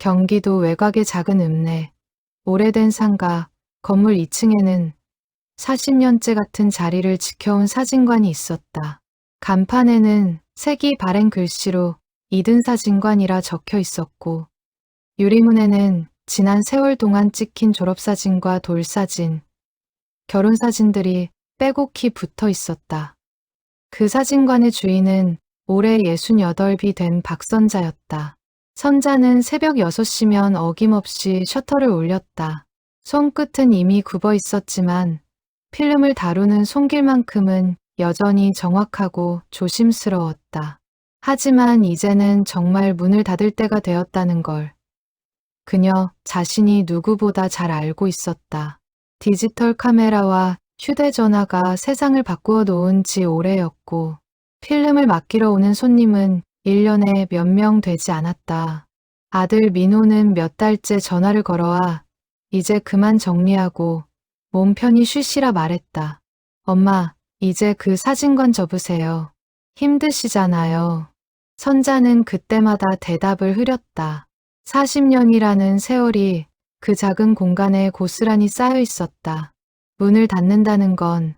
경기도 외곽의 작은 읍내, 오래된 상가, 건물 2층에는 40년째 같은 자리를 지켜온 사진관이 있었다. 간판에는 색이 바랜 글씨로 이든사진관이라 적혀 있었고, 유리문에는 지난 세월 동안 찍힌 졸업사진과 돌사진, 결혼사진들이 빼곡히 붙어 있었다. 그 사진관의 주인은 올해 68이 된 박선자였다. 선자는 새벽 6시면 어김없이 셔터를 올렸다. 손끝은 이미 굽어 있었지만 필름을 다루는 손길만큼은 여전히 정확하고 조심스러웠다. 하지만 이제는 정말 문을 닫을 때가 되었다는 걸 그녀 자신이 누구보다 잘 알고 있었다. 디지털 카메라와 휴대전화가 세상을 바꾸어 놓은 지 오래였고 필름을 맡기러 오는 손님은 1년에 몇 명 되지 않았다. 아들 민호는 몇 달째 전화를 걸어와 이제 그만 정리하고 몸 편히 쉬시라 말했다. 엄마, 이제 그 사진관 접으세요. 힘드시잖아요. 선자는 그때마다 대답을 흐렸다. 40년이라는 세월이 그 작은 공간에 고스란히 쌓여 있었다. 문을 닫는다는 건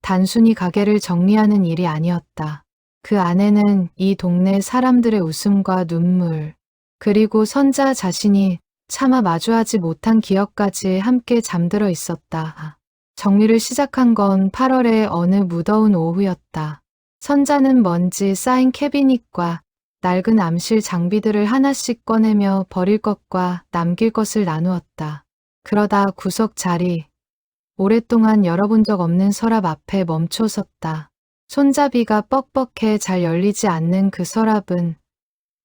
단순히 가게를 정리하는 일이 아니었다. 그 안에는 이 동네 사람들의 웃음과 눈물, 그리고 선자 자신이 차마 마주하지 못한 기억까지 함께 잠들어 있었다. 정리를 시작한 건 8월의 어느 무더운 오후였다. 선자는 먼지 쌓인 캐비닛과 낡은 암실 장비들을 하나씩 꺼내며 버릴 것과 남길 것을 나누었다. 그러다 구석 자리, 오랫동안 열어본 적 없는 서랍 앞에 멈춰 섰다. 손잡이가 뻑뻑해 잘 열리지 않는 그 서랍은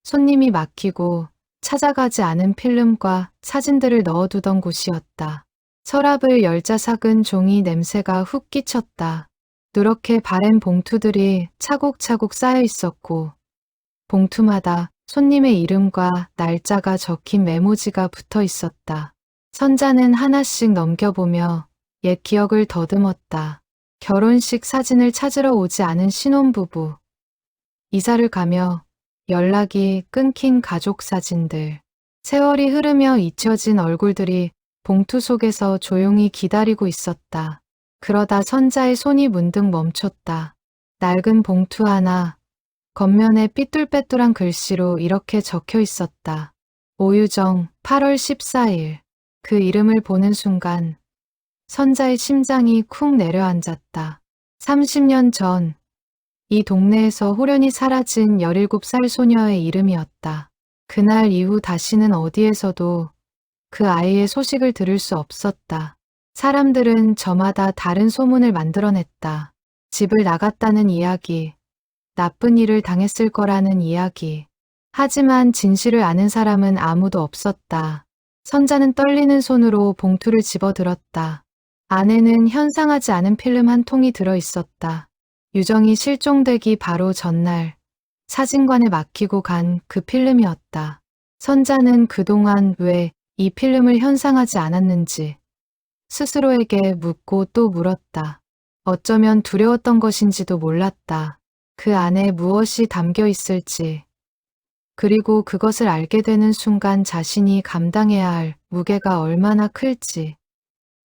손님이 맡기고 찾아가지 않은 필름과 사진들을 넣어두던 곳이었다. 서랍을 열자 삭은 종이 냄새가 훅 끼쳤다. 누렇게 바랜 봉투들이 차곡차곡 쌓여 있었고 봉투마다 손님의 이름과 날짜가 적힌 메모지가 붙어 있었다. 선자는 하나씩 넘겨보며 옛 기억을 더듬었다. 결혼식 사진을 찾으러 오지 않은 신혼부부, 이사를 가며 연락이 끊긴 가족 사진들, 세월이 흐르며 잊혀진 얼굴들이 봉투 속에서 조용히 기다리고 있었다. 그러다 선자의 손이 문득 멈췄다. 낡은 봉투 하나, 겉면에 삐뚤빼뚤한 글씨로 이렇게 적혀 있었다. 오유정, 8월 14일. 그 이름을 보는 순간 선자의 심장이 쿵 내려앉았다. 30년 전, 이 동네에서 호련히 사라진 17살 소녀의 이름이었다. 그날 이후 다시는 어디에서도 그 아이의 소식을 들을 수 없었다. 사람들은 저마다 다른 소문을 만들어냈다. 집을 나갔다는 이야기, 나쁜 일을 당했을 거라는 이야기. 하지만 진실을 아는 사람은 아무도 없었다. 선자는 떨리는 손으로 봉투를 집어들었다. 안에는 현상하지 않은 필름 한 통이 들어 있었다. 유정이 실종되기 바로 전날 사진관에 맡기고 간 그 필름이었다. 선자는 그동안 왜 이 필름을 현상하지 않았는지 스스로에게 묻고 또 물었다. 어쩌면 두려웠던 것인지도 몰랐다. 그 안에 무엇이 담겨 있을지. 그리고 그것을 알게 되는 순간 자신이 감당해야 할 무게가 얼마나 클지.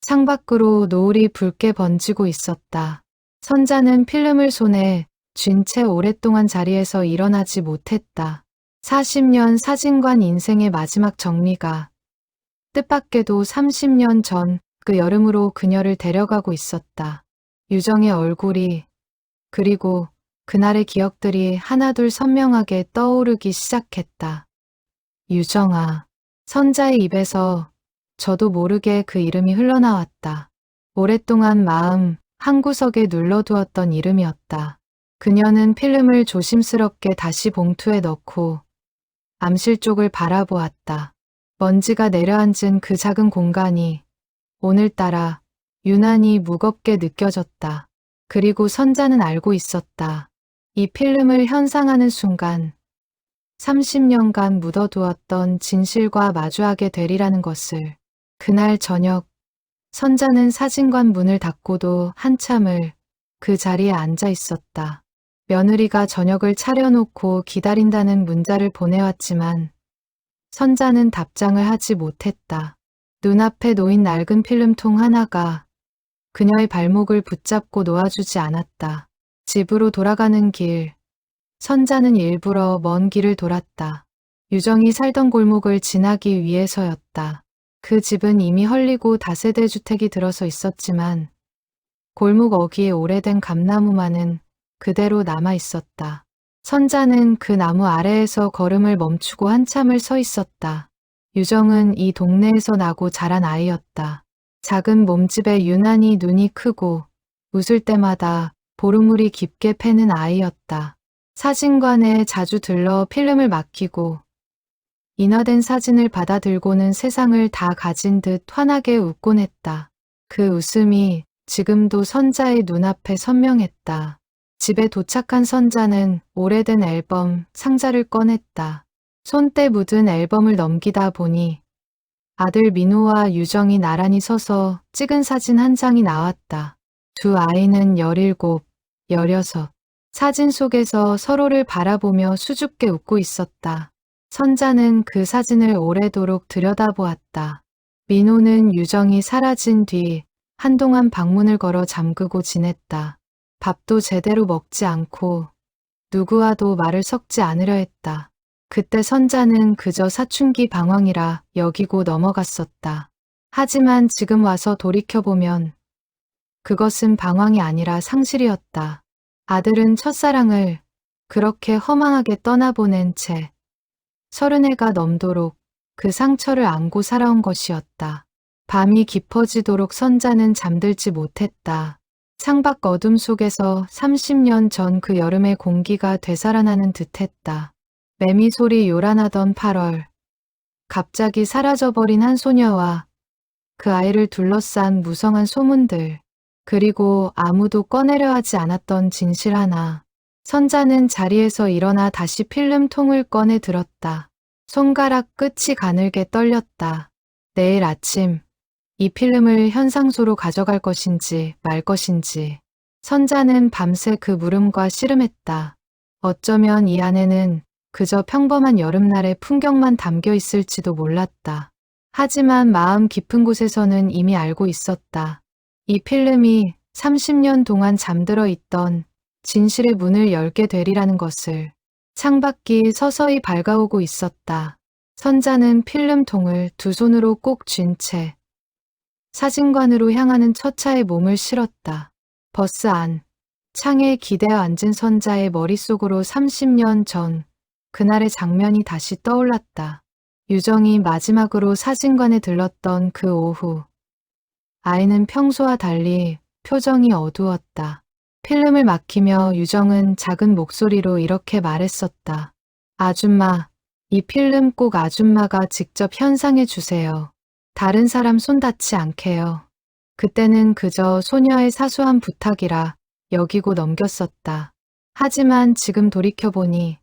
창밖으로 노을이 붉게 번지고 있었다. 선자는 필름을 손에 쥔 채 오랫동안 자리에서 일어나지 못했다. 40년 사진관 인생의 마지막 정리가 뜻밖에도 30년 전 그 여름으로 그녀를 데려가고 있었다. 유정의 얼굴이, 그리고 그날의 기억들이 하나둘 선명하게 떠오르기 시작했다. 유정아. 선자의 입에서 저도 모르게 그 이름이 흘러나왔다. 오랫동안 마음 한구석에 눌러두었던 이름이었다. 그녀는 필름을 조심스럽게 다시 봉투에 넣고 암실 쪽을 바라보았다. 먼지가 내려앉은 그 작은 공간이 오늘따라 유난히 무겁게 느껴졌다. 그리고 선자는 알고 있었다. 이 필름을 현상하는 순간 30년간 묻어두었던 진실과 마주하게 되리라는 것을. 그날 저녁 선자는 사진관 문을 닫고도 한참을 그 자리에 앉아 있었다. 며느리가 저녁을 차려놓고 기다린다는 문자를 보내왔지만 선자는 답장을 하지 못했다. 눈앞에 놓인 낡은 필름통 하나가 그녀의 발목을 붙잡고 놓아주지 않았다. 집으로 돌아가는 길, 선자는 일부러 먼 길을 돌았다. 유정이 살던 골목을 지나기 위해서였다. 그 집은 이미 헐리고 다세대 주택이 들어서 있었지만 골목 어귀에 오래된 감나무만은 그대로 남아 있었다. 선자는 그 나무 아래에서 걸음을 멈추고 한참을 서 있었다. 유정은 이 동네에서 나고 자란 아이였다. 작은 몸집에 유난히 눈이 크고 웃을 때마다 보름물이 깊게 패는 아이였다. 사진관에 자주 들러 필름을 맡기고 인화된 사진을 받아들고는 세상을 다 가진 듯 환하게 웃곤 했다. 그 웃음이 지금도 선자의 눈앞에 선명했다. 집에 도착한 선자는 오래된 앨범 상자를 꺼냈다. 손때 묻은 앨범을 넘기다 보니 아들 민호와 유정이 나란히 서서 찍은 사진 한 장이 나왔다. 두 아이는 17, 16. 사진 속에서 서로를 바라보며 수줍게 웃고 있었다. 선자는 그 사진을 오래도록 들여다보았다. 민호는 유정이 사라진 뒤 한동안 방문을 걸어 잠그고 지냈다. 밥도 제대로 먹지 않고 누구와도 말을 섞지 않으려 했다. 그때 선자는 그저 사춘기 방황이라 여기고 넘어갔었다. 하지만 지금 와서 돌이켜보면 그것은 방황이 아니라 상실이었다. 아들은 첫사랑을 그렇게 허망하게 떠나보낸 채 30해가 넘도록 그 상처를 안고 살아온 것이었다. 밤이 깊어지도록 선자는 잠들지 못했다. 창밖 어둠 속에서 30년 전 그 여름의 공기가 되살아나는 듯했다. 매미 소리 요란하던 8월. 갑자기 사라져버린 한 소녀와 그 아이를 둘러싼 무성한 소문들. 그리고 아무도 꺼내려 하지 않았던 진실 하나. 선자는 자리에서 일어나 다시 필름통을 꺼내 들었다. 손가락 끝이 가늘게 떨렸다. 내일 아침 이 필름을 현상소로 가져갈 것인지 말 것인지. 선자는 밤새 그 물음과 씨름했다. 어쩌면 이 안에는 그저 평범한 여름날의 풍경만 담겨 있을지도 몰랐다. 하지만 마음 깊은 곳에서는 이미 알고 있었다. 이 필름이 30년 동안 잠들어 있던 진실의 문을 열게 되리라는 것을. 창밖이 서서히 밝아오고 있었다. 선자는 필름통을 두 손으로 꼭 쥔 채 사진관으로 향하는 첫 차에 몸을 실었다. 버스 안, 창에 기대어 앉은 선자의 머릿속으로 30년 전 그날의 장면이 다시 떠올랐다. 유정이 마지막으로 사진관에 들렀던 그 오후. 아이는 평소와 달리 표정이 어두웠다. 필름을 막히며 유정은 작은 목소리로 이렇게 말했었다. 아줌마, 이 필름 꼭 아줌마가 직접 현상해 주세요. 다른 사람 손 닿지 않게요. 그때는 그저 소녀의 사소한 부탁이라 여기고 넘겼었다. 하지만 지금 돌이켜보니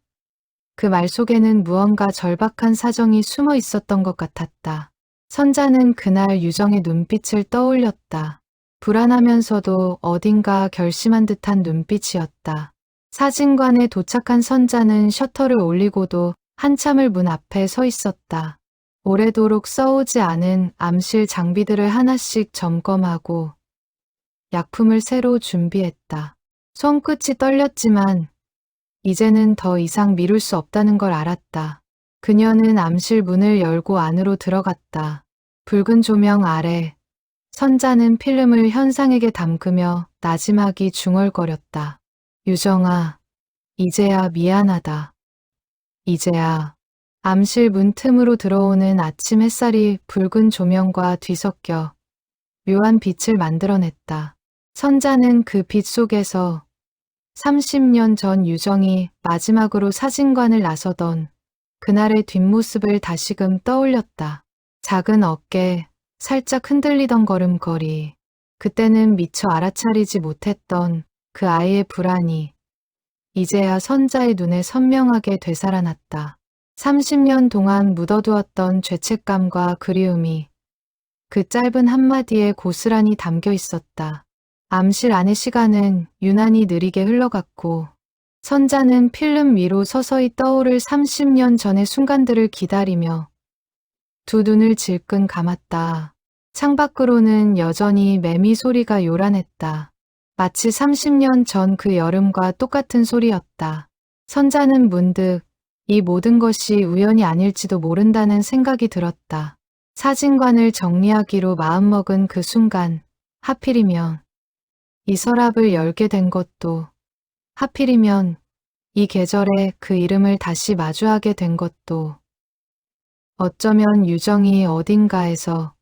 그 말 속에는 무언가 절박한 사정이 숨어 있었던 것 같았다. 선자는 그날 유정의 눈빛을 떠올렸다. 불안하면서도 어딘가 결심한 듯한 눈빛이었다. 사진관에 도착한 선자는 셔터를 올리고도 한참을 문 앞에 서 있었다. 오래도록 써오지 않은 암실 장비들을 하나씩 점검하고 약품을 새로 준비했다. 손끝이 떨렸지만 이제는 더 이상 미룰 수 없다는 걸 알았다. 그녀는 암실 문을 열고 안으로 들어갔다. 붉은 조명 아래 선자는 필름을 현상에게 담그며 나지막이 중얼거렸다. 유정아, 이제야 미안하다. 이제야. 암실 문 틈으로 들어오는 아침 햇살이 붉은 조명과 뒤섞여 묘한 빛을 만들어냈다. 선자는 그 빛 속에서 30년 전 유정이 마지막으로 사진관을 나서던 그날의 뒷모습을 다시금 떠올렸다. 작은 어깨, 살짝 흔들리던 걸음걸이. 그때는 미처 알아차리지 못했던 그 아이의 불안이 이제야 선자의 눈에 선명하게 되살아났다. 30년 동안 묻어두었던 죄책감과 그리움이 그 짧은 한마디에 고스란히 담겨 있었다. 암실 안의 시간은 유난히 느리게 흘러갔고 선자는 필름 위로 서서히 떠오를 30년 전의 순간들을 기다리며 두 눈을 질끈 감았다. 창밖으로는 여전히 매미 소리가 요란했다. 마치 30년 전 그 여름과 똑같은 소리였다. 선자는 문득 이 모든 것이 우연이 아닐지도 모른다는 생각이 들었다. 사진관을 정리하기로 마음먹은 그 순간, 하필이면 이 서랍을 열게 된 것도, 하필이면 이 계절에 그 이름을 다시 마주하게 된 것도, 어쩌면 유정이 어딘가에서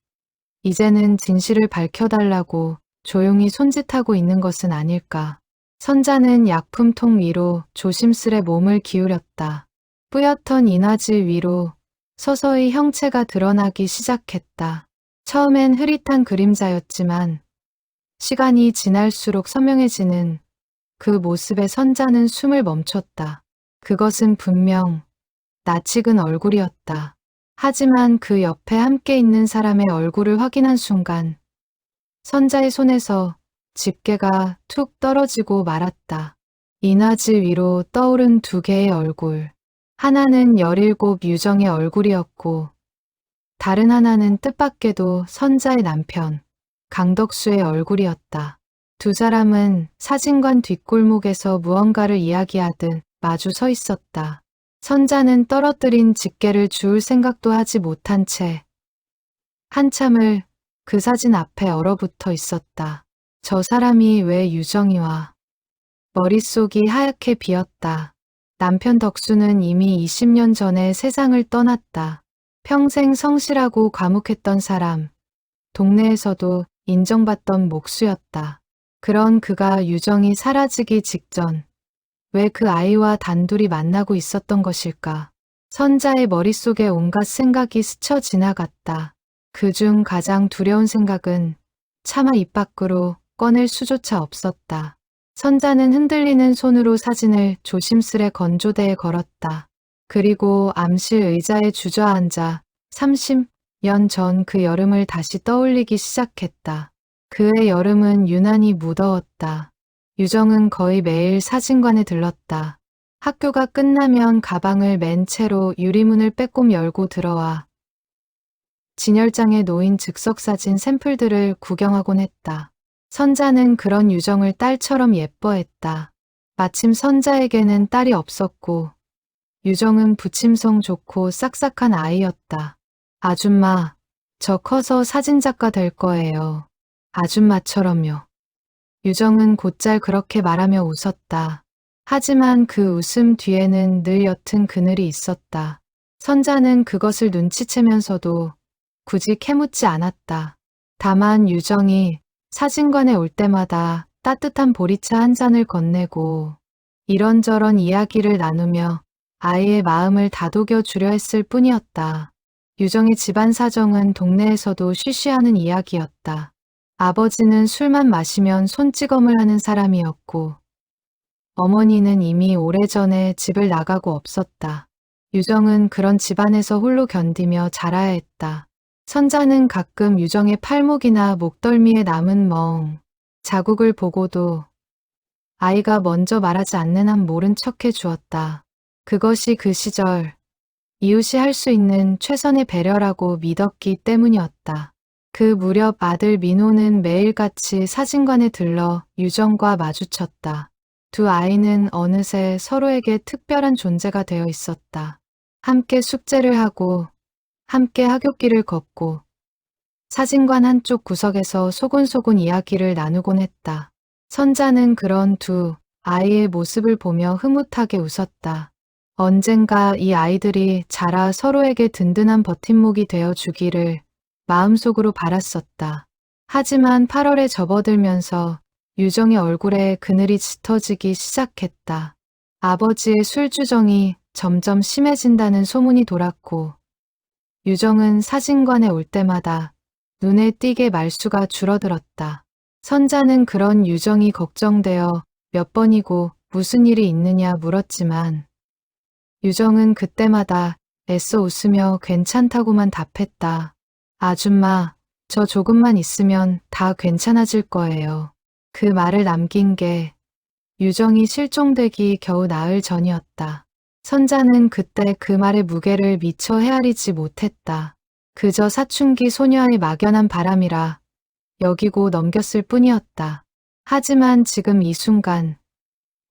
이제는 진실을 밝혀달라고 조용히 손짓하고 있는 것은 아닐까. 선자는 약품통 위로 조심스레 몸을 기울였다. 뿌옇던 인화질 위로 서서히 형체가 드러나기 시작했다. 처음엔 흐릿한 그림자였지만 시간이 지날수록 선명해지는 그 모습에 선자는 숨을 멈췄다. 그것은 분명 낯익은 얼굴이었다. 하지만 그 옆에 함께 있는 사람의 얼굴을 확인한 순간 선자의 손에서 집게가 툭 떨어지고 말았다. 인화질 위로 떠오른 두 개의 얼굴. 하나는 17 유정의 얼굴이었고 다른 하나는 뜻밖에도 선자의 남편 강덕수의 얼굴이었다. 두 사람은 사진관 뒷골목에서 무언가를 이야기하듯 마주 서 있었다. 선자는 떨어뜨린 집게를 주울 생각도 하지 못한 채 한참을 그 사진 앞에 얼어붙어 있었다. 저 사람이 왜 유정이와 머릿속이 하얗게 비었다. 남편 덕수는 이미 20년 전에 세상을 떠났다. 평생 성실하고 과묵했던 사람, 동네에서도 인정받던 목수였다. 그런 그가 유정이 사라지기 직전 왜 그 아이와 단둘이 만나고 있었던 것일까? 선자의 머릿속에 온갖 생각이 스쳐 지나갔다. 그중 가장 두려운 생각은 차마 입 밖으로 꺼낼 수조차 없었다. 선자는 흔들리는 손으로 사진을 조심스레 건조대에 걸었다. 그리고 암실 의자에 주저앉아 30년 전 그 여름을 다시 떠올리기 시작했다. 그의 여름은 유난히 무더웠다. 유정은 거의 매일 사진관에 들렀다. 학교가 끝나면 가방을 맨 채로 유리문을 빼꼼 열고 들어와 진열장에 놓인 즉석사진 샘플들을 구경하곤 했다. 선자는 그런 유정을 딸처럼 예뻐했다. 마침 선자에게는 딸이 없었고 유정은 부침성 좋고 싹싹한 아이였다. 아줌마, 저 커서 사진작가 될 거예요. 아줌마처럼요. 유정은 곧잘 그렇게 말하며 웃었다. 하지만 그 웃음 뒤에는 늘 옅은 그늘이 있었다. 선자는 그것을 눈치채면서도 굳이 캐묻지 않았다. 다만 유정이 사진관에 올 때마다 따뜻한 보리차 한 잔을 건네고 이런저런 이야기를 나누며 아이의 마음을 다독여 주려 했을 뿐이었다. 유정의 집안 사정은 동네에서도 쉬쉬하는 이야기였다. 아버지는 술만 마시면 손찌검을 하는 사람이었고 어머니는 이미 오래전에 집을 나가고 없었다. 유정은 그런 집안에서 홀로 견디며 자라야 했다. 선자는 가끔 유정의 팔목이나 목덜미에 남은 자국을 보고도 아이가 먼저 말하지 않는 한 모른 척해 주었다. 그것이 그 시절 이웃이 할 수 있는 최선의 배려라고 믿었기 때문이었다. 그 무렵 아들 민호는 매일같이 사진관에 들러 유정과 마주쳤다. 두 아이는 어느새 서로에게 특별한 존재가 되어 있었다. 함께 숙제를 하고 함께 하굣길을 걷고 사진관 한쪽 구석에서 소곤소곤 이야기를 나누곤 했다. 선자는 그런 두 아이의 모습을 보며 흐뭇하게 웃었다. 언젠가 이 아이들이 자라 서로에게 든든한 버팀목이 되어 주기를 마음속으로 바랐었다. 하지만 8월에 접어들면서 유정의 얼굴에 그늘이 짙어지기 시작했다. 아버지의 술주정이 점점 심해진다는 소문이 돌았고 유정은 사진관에 올 때마다 눈에 띄게 말수가 줄어들었다. 선자는 그런 유정이 걱정되어 몇 번이고 무슨 일이 있느냐 물었지만 유정은 그때마다 애써 웃으며 괜찮다고만 답했다. 아줌마, 저 조금만 있으면 다 괜찮아질 거예요. 그 말을 남긴 게 유정이 실종되기 겨우 나흘 전이었다. 선자는 그때 그 말의 무게를 미처 헤아리지 못했다. 그저 사춘기 소녀의 막연한 바람이라 여기고 넘겼을 뿐이었다. 하지만 지금 이 순간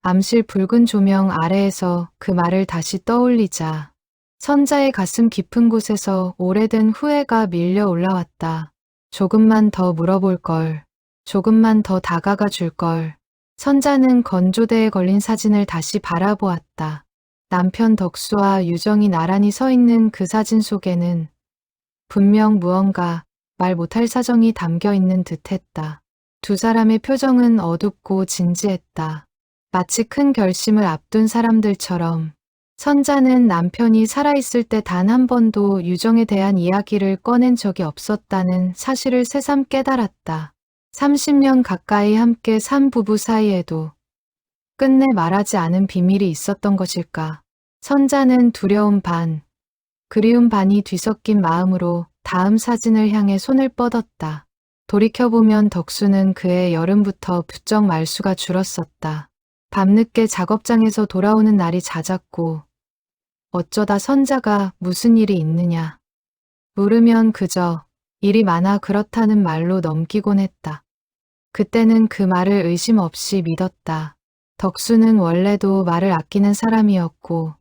암실 붉은 조명 아래에서 그 말을 다시 떠올리자 선자의 가슴 깊은 곳에서 오래된 후회가 밀려 올라왔다. 조금만 더 물어볼 걸. 조금만 더 다가가 줄 걸. 선자는 건조대에 걸린 사진을 다시 바라보았다. 남편 덕수와 유정이 나란히 서 있는 그 사진 속에는 분명 무언가 말 못할 사정이 담겨 있는 듯했다. 두 사람의 표정은 어둡고 진지했다. 마치 큰 결심을 앞둔 사람들처럼. 선자는 남편이 살아있을 때 단 한 번도 유정에 대한 이야기를 꺼낸 적이 없었다는 사실을 새삼 깨달았다. 30년 가까이 함께 산 부부 사이에도 끝내 말하지 않은 비밀이 있었던 것일까. 선자는 두려움 반, 그리움 반이 뒤섞인 마음으로 다음 사진을 향해 손을 뻗었다. 돌이켜보면 덕수는 그해 여름부터 부쩍 말수가 줄었었다. 밤늦게 작업장에서 돌아오는 날이 잦았고 어쩌다 선자가 무슨 일이 있느냐 물으면 그저 일이 많아 그렇다는 말로 넘기곤 했다. 그때는 그 말을 의심 없이 믿었다. 덕수는 원래도 말을 아끼는 사람이었고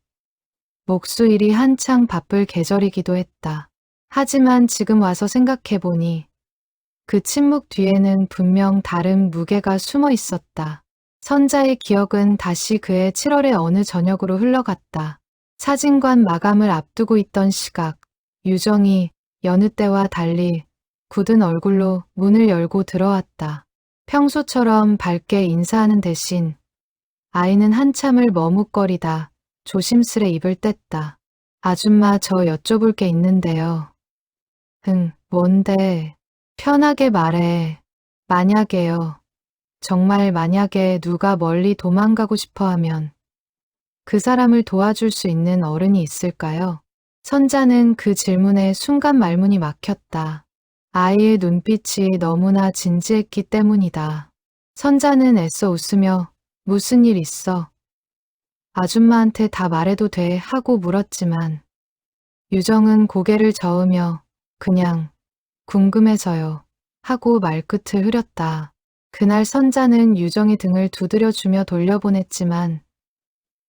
목수일이 한창 바쁠 계절이기도 했다. 하지만 지금 와서 생각해보니 그 침묵 뒤에는 분명 다른 무게가 숨어 있었다. 선자의 기억은 다시 그해 7월의 어느 저녁으로 흘러갔다. 사진관 마감을 앞두고 있던 시각, 유정이 여느 때와 달리 굳은 얼굴로 문을 열고 들어왔다. 평소처럼 밝게 인사하는 대신 아이는 한참을 머뭇거리다 조심스레 입을 뗐다. 아줌마 저 여쭤볼 게 있는데요. 뭔데? 편하게 말해. 만약에요. 정말 만약에 누가 멀리 도망가고 싶어 하면 그 사람을 도와줄 수 있는 어른이 있을까요? 선자는 그 질문에 순간 말문이 막혔다. 아이의 눈빛이 너무나 진지했기 때문이다. 선자는 애써 웃으며 무슨 일 있어? 아줌마한테 다 말해도 돼 하고 물었지만 유정은 고개를 저으며 그냥 궁금해서요 하고 말끝을 흐렸다. 그날 선자는 유정의 등을 두드려주며 돌려보냈지만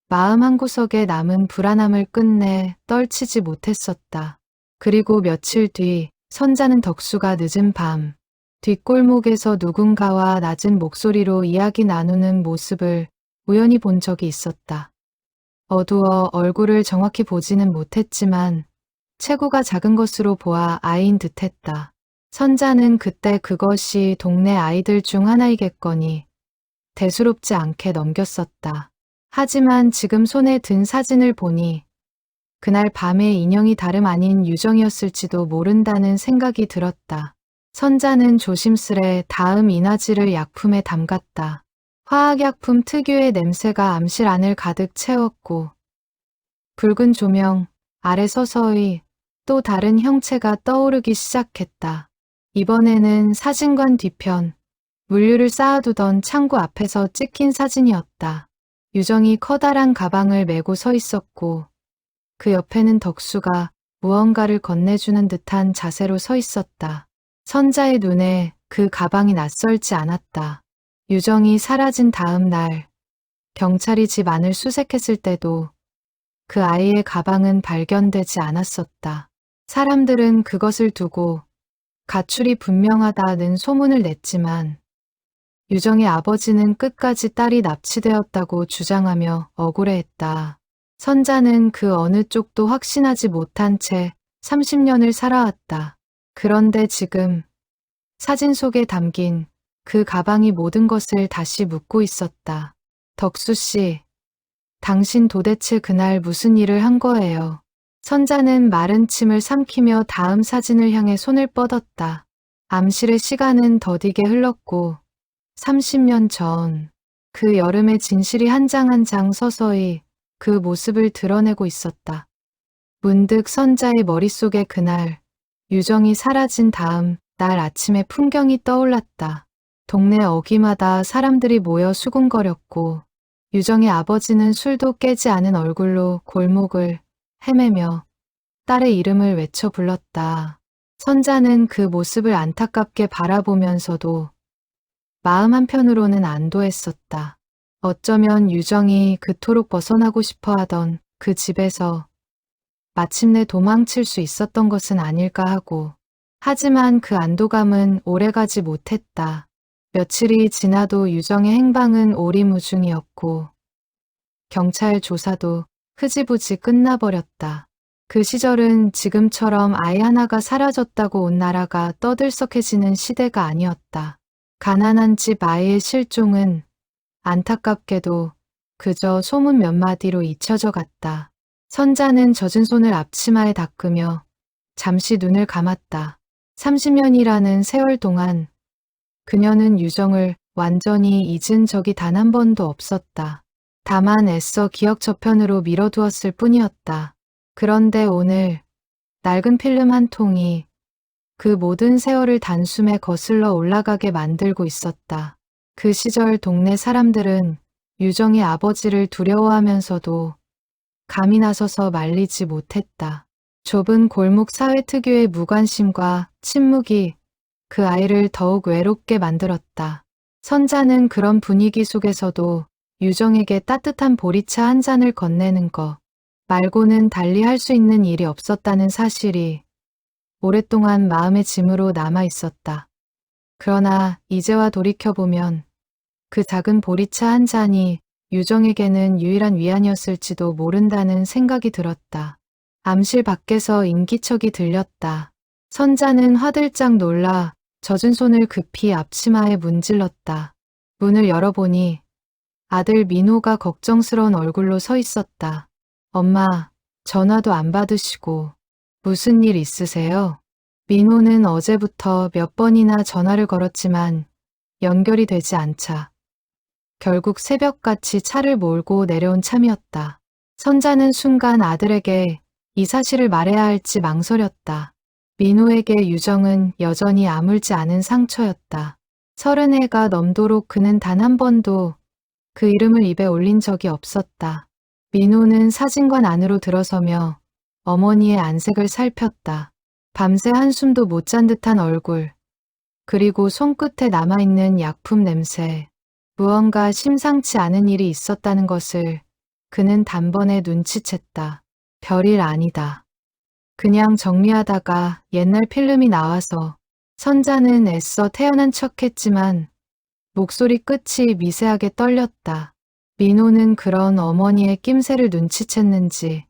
마음 한구석에 남은 불안함을 끝내 떨치지 못했었다. 그리고 며칠 뒤 선자는 덕수가 늦은 밤 뒷골목에서 누군가와 낮은 목소리로 이야기 나누는 모습을 우연히 본 적이 있었다. 어두워 얼굴을 정확히 보지는 못했지만 체구가 작은 것으로 보아 아이인 듯했다. 선자는 그때 그것이 동네 아이들 중 하나이겠거니 대수롭지 않게 넘겼었다. 하지만 지금 손에 든 사진을 보니 그날 밤의 인형이 다름 아닌 유정이었을지도 모른다는 생각이 들었다. 선자는 조심스레 다음 이나지를 약품에 담갔다. 화학약품 특유의 냄새가 암실 안을 가득 채웠고 붉은 조명 아래 서서히 또 다른 형체가 떠오르기 시작했다. 이번에는 사진관 뒤편, 물류를 쌓아두던 창고 앞에서 찍힌 사진이었다. 유정이 커다란 가방을 메고 서 있었고 그 옆에는 덕수가 무언가를 건네주는 듯한 자세로 서 있었다. 선자의 눈에 그 가방이 낯설지 않았다. 유정이 사라진 다음 날, 경찰이 집 안을 수색했을 때도 그 아이의 가방은 발견되지 않았었다. 사람들은 그것을 두고 가출이 분명하다는 소문을 냈지만 유정의 아버지는 끝까지 딸이 납치되었다고 주장하며 억울해했다. 선자는 그 어느 쪽도 확신하지 못한 채 30년을 살아왔다. 그런데 지금 사진 속에 담긴 그 가방이 모든 것을 다시 묻고 있었다. 덕수 씨, 당신 도대체 그날 무슨 일을 한 거예요? 선자는 마른 침을 삼키며 다음 사진을 향해 손을 뻗었다. 암실의 시간은 더디게 흘렀고 30년 전 그 여름의 진실이 한 장 한 장 서서히 그 모습을 드러내고 있었다. 문득 선자의 머릿속에 그날 유정이 사라진 다음 날 아침의 풍경이 떠올랐다. 동네 어귀마다 사람들이 모여 수군거렸고 유정의 아버지는 술도 깨지 않은 얼굴로 골목을 헤매며 딸의 이름을 외쳐 불렀다. 선자는 그 모습을 안타깝게 바라보면서도 마음 한편으로는 안도했었다. 어쩌면 유정이 그토록 벗어나고 싶어 하던 그 집에서 마침내 도망칠 수 있었던 것은 아닐까 하고. 하지만 그 안도감은 오래가지 못했다. 며칠이 지나도 유정의 행방은 오리무중이었고 경찰 조사도 흐지부지 끝나버렸다. 그 시절은 지금처럼 아이 하나가 사라졌다고 온 나라가 떠들썩해지는 시대가 아니었다. 가난한 집 아이의 실종은 안타깝게도 그저 소문 몇 마디로 잊혀져 갔다. 선자는 젖은 손을 앞치마에 닦으며 잠시 눈을 감았다. 30년이라는 세월 동안 그녀는 유정을 완전히 잊은 적이 단 한 번도 없었다. 다만 애써 기억 저편으로 밀어두었을 뿐이었다. 그런데 오늘 낡은 필름 한 통이 그 모든 세월을 단숨에 거슬러 올라가게 만들고 있었다. 그 시절 동네 사람들은 유정의 아버지를 두려워하면서도 감히 나서서 말리지 못했다. 좁은 골목 사회 특유의 무관심과 침묵이 그 아이를 더욱 외롭게 만들었다. 선자는 그런 분위기 속에서도 유정에게 따뜻한 보리차 한 잔을 건네는 것 말고는 달리 할 수 있는 일이 없었다는 사실이 오랫동안 마음의 짐으로 남아 있었다. 그러나 이제와 돌이켜보면 그 작은 보리차 한 잔이 유정에게는 유일한 위안이었을지도 모른다는 생각이 들었다. 암실 밖에서 인기척이 들렸다. 선자는 화들짝 놀라 젖은 손을 급히 앞치마에 문질렀다. 문을 열어보니 아들 민호가 걱정스러운 얼굴로 서 있었다. 엄마, 전화도 안 받으시고 무슨 일 있으세요? 민호는 어제부터 몇 번이나 전화를 걸었지만 연결이 되지 않자 결국 새벽같이 차를 몰고 내려온 참이었다. 선자는 순간 아들에게 이 사실을 말해야 할지 망설였다. 민호에게 유정은 여전히 아물지 않은 상처였다. 30해가 넘도록 그는 단 한 번도 그 이름을 입에 올린 적이 없었다. 민호는 사진관 안으로 들어서며 어머니의 안색을 살폈다. 밤새 한숨도 못 잔 듯한 얼굴, 그리고 손끝에 남아있는 약품 냄새. 무언가 심상치 않은 일이 있었다는 것을 그는 단번에 눈치챘다. 별일 아니다. 그냥 정리하다가 옛날 필름이 나와서. 선자는 애써 태어난 척했지만 목소리 끝이 미세하게 떨렸다. 민호는 그런 어머니의 낌새를 눈치챘는지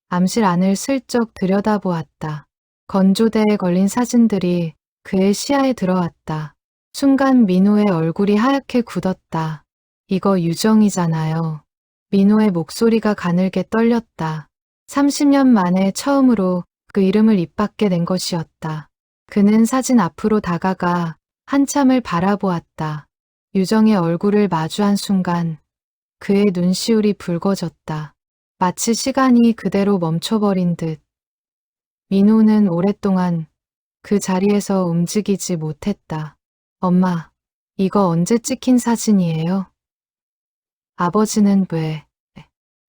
암실 안을 슬쩍 들여다보았다. 건조대에 걸린 사진들이 그의 시야에 들어왔다. 순간 민호의 얼굴이 하얗게 굳었다. 이거 유정이잖아요. 민호의 목소리가 가늘게 떨렸다. 30년 만에 처음으로 그 이름을 입 밖에 낸 것이었다. 그는 사진 앞으로 다가가 한참을 바라보았다. 유정의 얼굴을 마주한 순간 그의 눈시울이 붉어졌다. 마치 시간이 그대로 멈춰버린 듯. 민호는 오랫동안 그 자리에서 움직이지 못했다. 엄마, 이거 언제 찍힌 사진이에요? 아버지는 왜?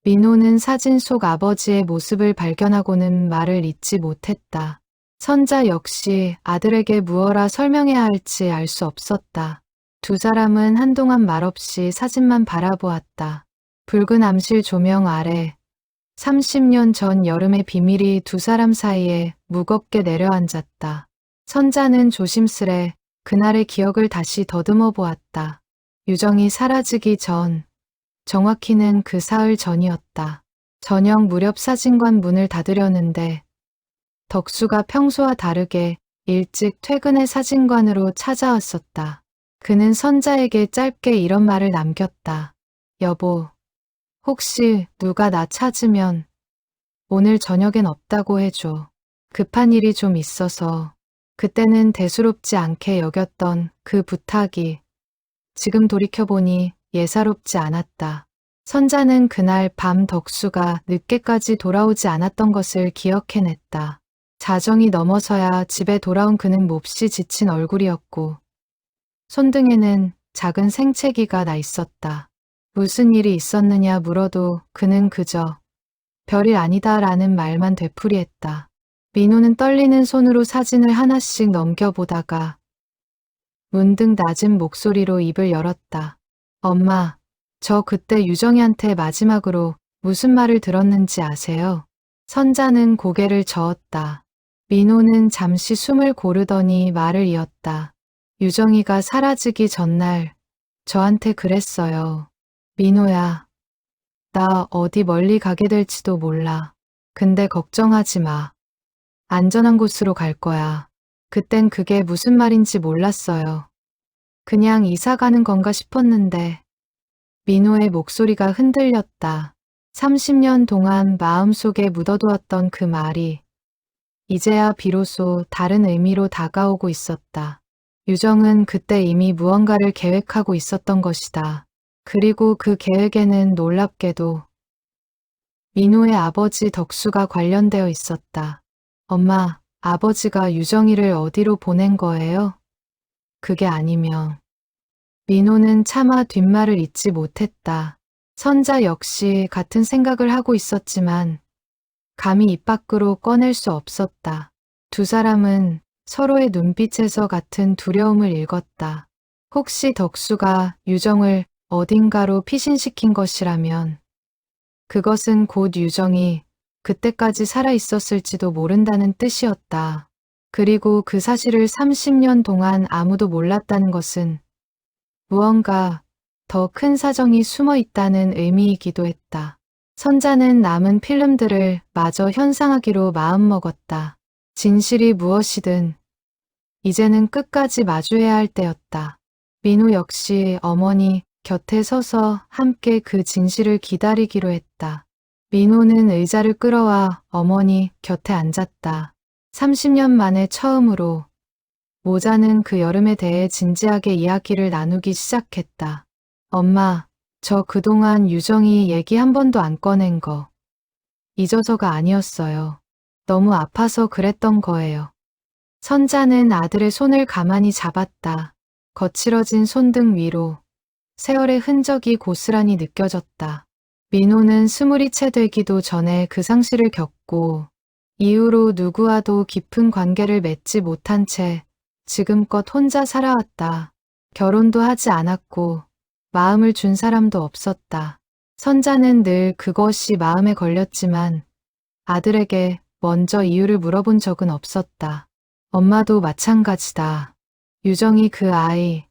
민호는 사진 속 아버지의 모습을 발견하고는 말을 잇지 못했다. 선자 역시 아들에게 무엇라 설명해야 할지 알 수 없었다. 두 사람은 한동안 말없이 사진만 바라보았다. 붉은 암실 조명 아래 30년 전 여름의 비밀이 두 사람 사이에 무겁게 내려앉았다. 선자는 조심스레 그날의 기억을 다시 더듬어 보았다. 유정이 사라지기 전, 정확히는 그 사흘 전이었다. 저녁 무렵 사진관 문을 닫으려는데 덕수가 평소와 다르게 일찍 퇴근해 사진관으로 찾아왔었다. 그는 선자에게 짧게 이런 말을 남겼다. 여보, 혹시 누가 나 찾으면 오늘 저녁엔 없다고 해줘. 급한 일이 좀 있어서. 그때는 대수롭지 않게 여겼던 그 부탁이 지금 돌이켜보니 예사롭지 않았다. 선자는 그날 밤 덕수가 늦게까지 돌아오지 않았던 것을 기억해냈다. 자정이 넘어서야 집에 돌아온 그는 몹시 지친 얼굴이었고 손등에는 작은 생채기가 나 있었다. 무슨 일이 있었느냐 물어도 그는 그저 별일 아니다라는 말만 되풀이했다. 민호는 떨리는 손으로 사진을 하나씩 넘겨보다가 문득 낮은 목소리로 입을 열었다. 엄마, 저 그때 유정이한테 마지막으로 무슨 말을 들었는지 아세요? 선자는 고개를 저었다. 민호는 잠시 숨을 고르더니 말을 이었다. 유정이가 사라지기 전날 저한테 그랬어요. 민호야, 나 어디 멀리 가게 될지도 몰라. 근데 걱정하지 마. 안전한 곳으로 갈 거야. 그땐 그게 무슨 말인지 몰랐어요. 그냥 이사 가는 건가 싶었는데. 민호의 목소리가 흔들렸다. 30년 동안 마음속에 묻어두었던 그 말이 이제야 비로소 다른 의미로 다가오고 있었다. 유정은 그때 이미 무언가를 계획하고 있었던 것이다. 그리고 그 계획에는 놀랍게도 민호의 아버지 덕수가 관련되어 있었다. 엄마, 아버지가 유정이를 어디로 보낸 거예요? 그게 아니면. 민호는 차마 뒷말을 잇지 못했다. 선자 역시 같은 생각을 하고 있었지만 감히 입 밖으로 꺼낼 수 없었다. 두 사람은 서로의 눈빛에서 같은 두려움을 읽었다. 혹시 덕수가 유정을 어딘가로 피신시킨 것이라면 그것은 곧 유정이 그때까지 살아있었을지도 모른다는 뜻이었다. 그리고 그 사실을 30년 동안 아무도 몰랐다는 것은 무언가 더 큰 사정이 숨어 있다는 의미이기도 했다. 선자는 남은 필름들을 마저 현상하기로 마음먹었다. 진실이 무엇이든 이제는 끝까지 마주해야 할 때였다. 민호 역시 어머니 곁에 서서 함께 그 진실을 기다리기로 했다. 민호는 의자를 끌어와 어머니 곁에 앉았다. 30년 만에 처음으로 모자는 그 여름에 대해 진지하게 이야기를 나누기 시작했다. 엄마, 저 그동안 유정이 얘기 한 번도 안 꺼낸 거 잊어서가 아니었어요. 너무 아파서 그랬던 거예요. 선자는 아들의 손을 가만히 잡았다. 거칠어진 손등 위로 세월의 흔적이 고스란히 느껴졌다. 민호는 스물이 채 되기도 전에 그 상실을 겪고 이후로 누구와도 깊은 관계를 맺지 못한 채 지금껏 혼자 살아왔다. 결혼도 하지 않았고 마음을 준 사람도 없었다. 선자는 늘 그것이 마음에 걸렸지만 아들에게 먼저 이유를 물어본 적은 없었다. 엄마도 마찬가지다. 유정이 그 아이,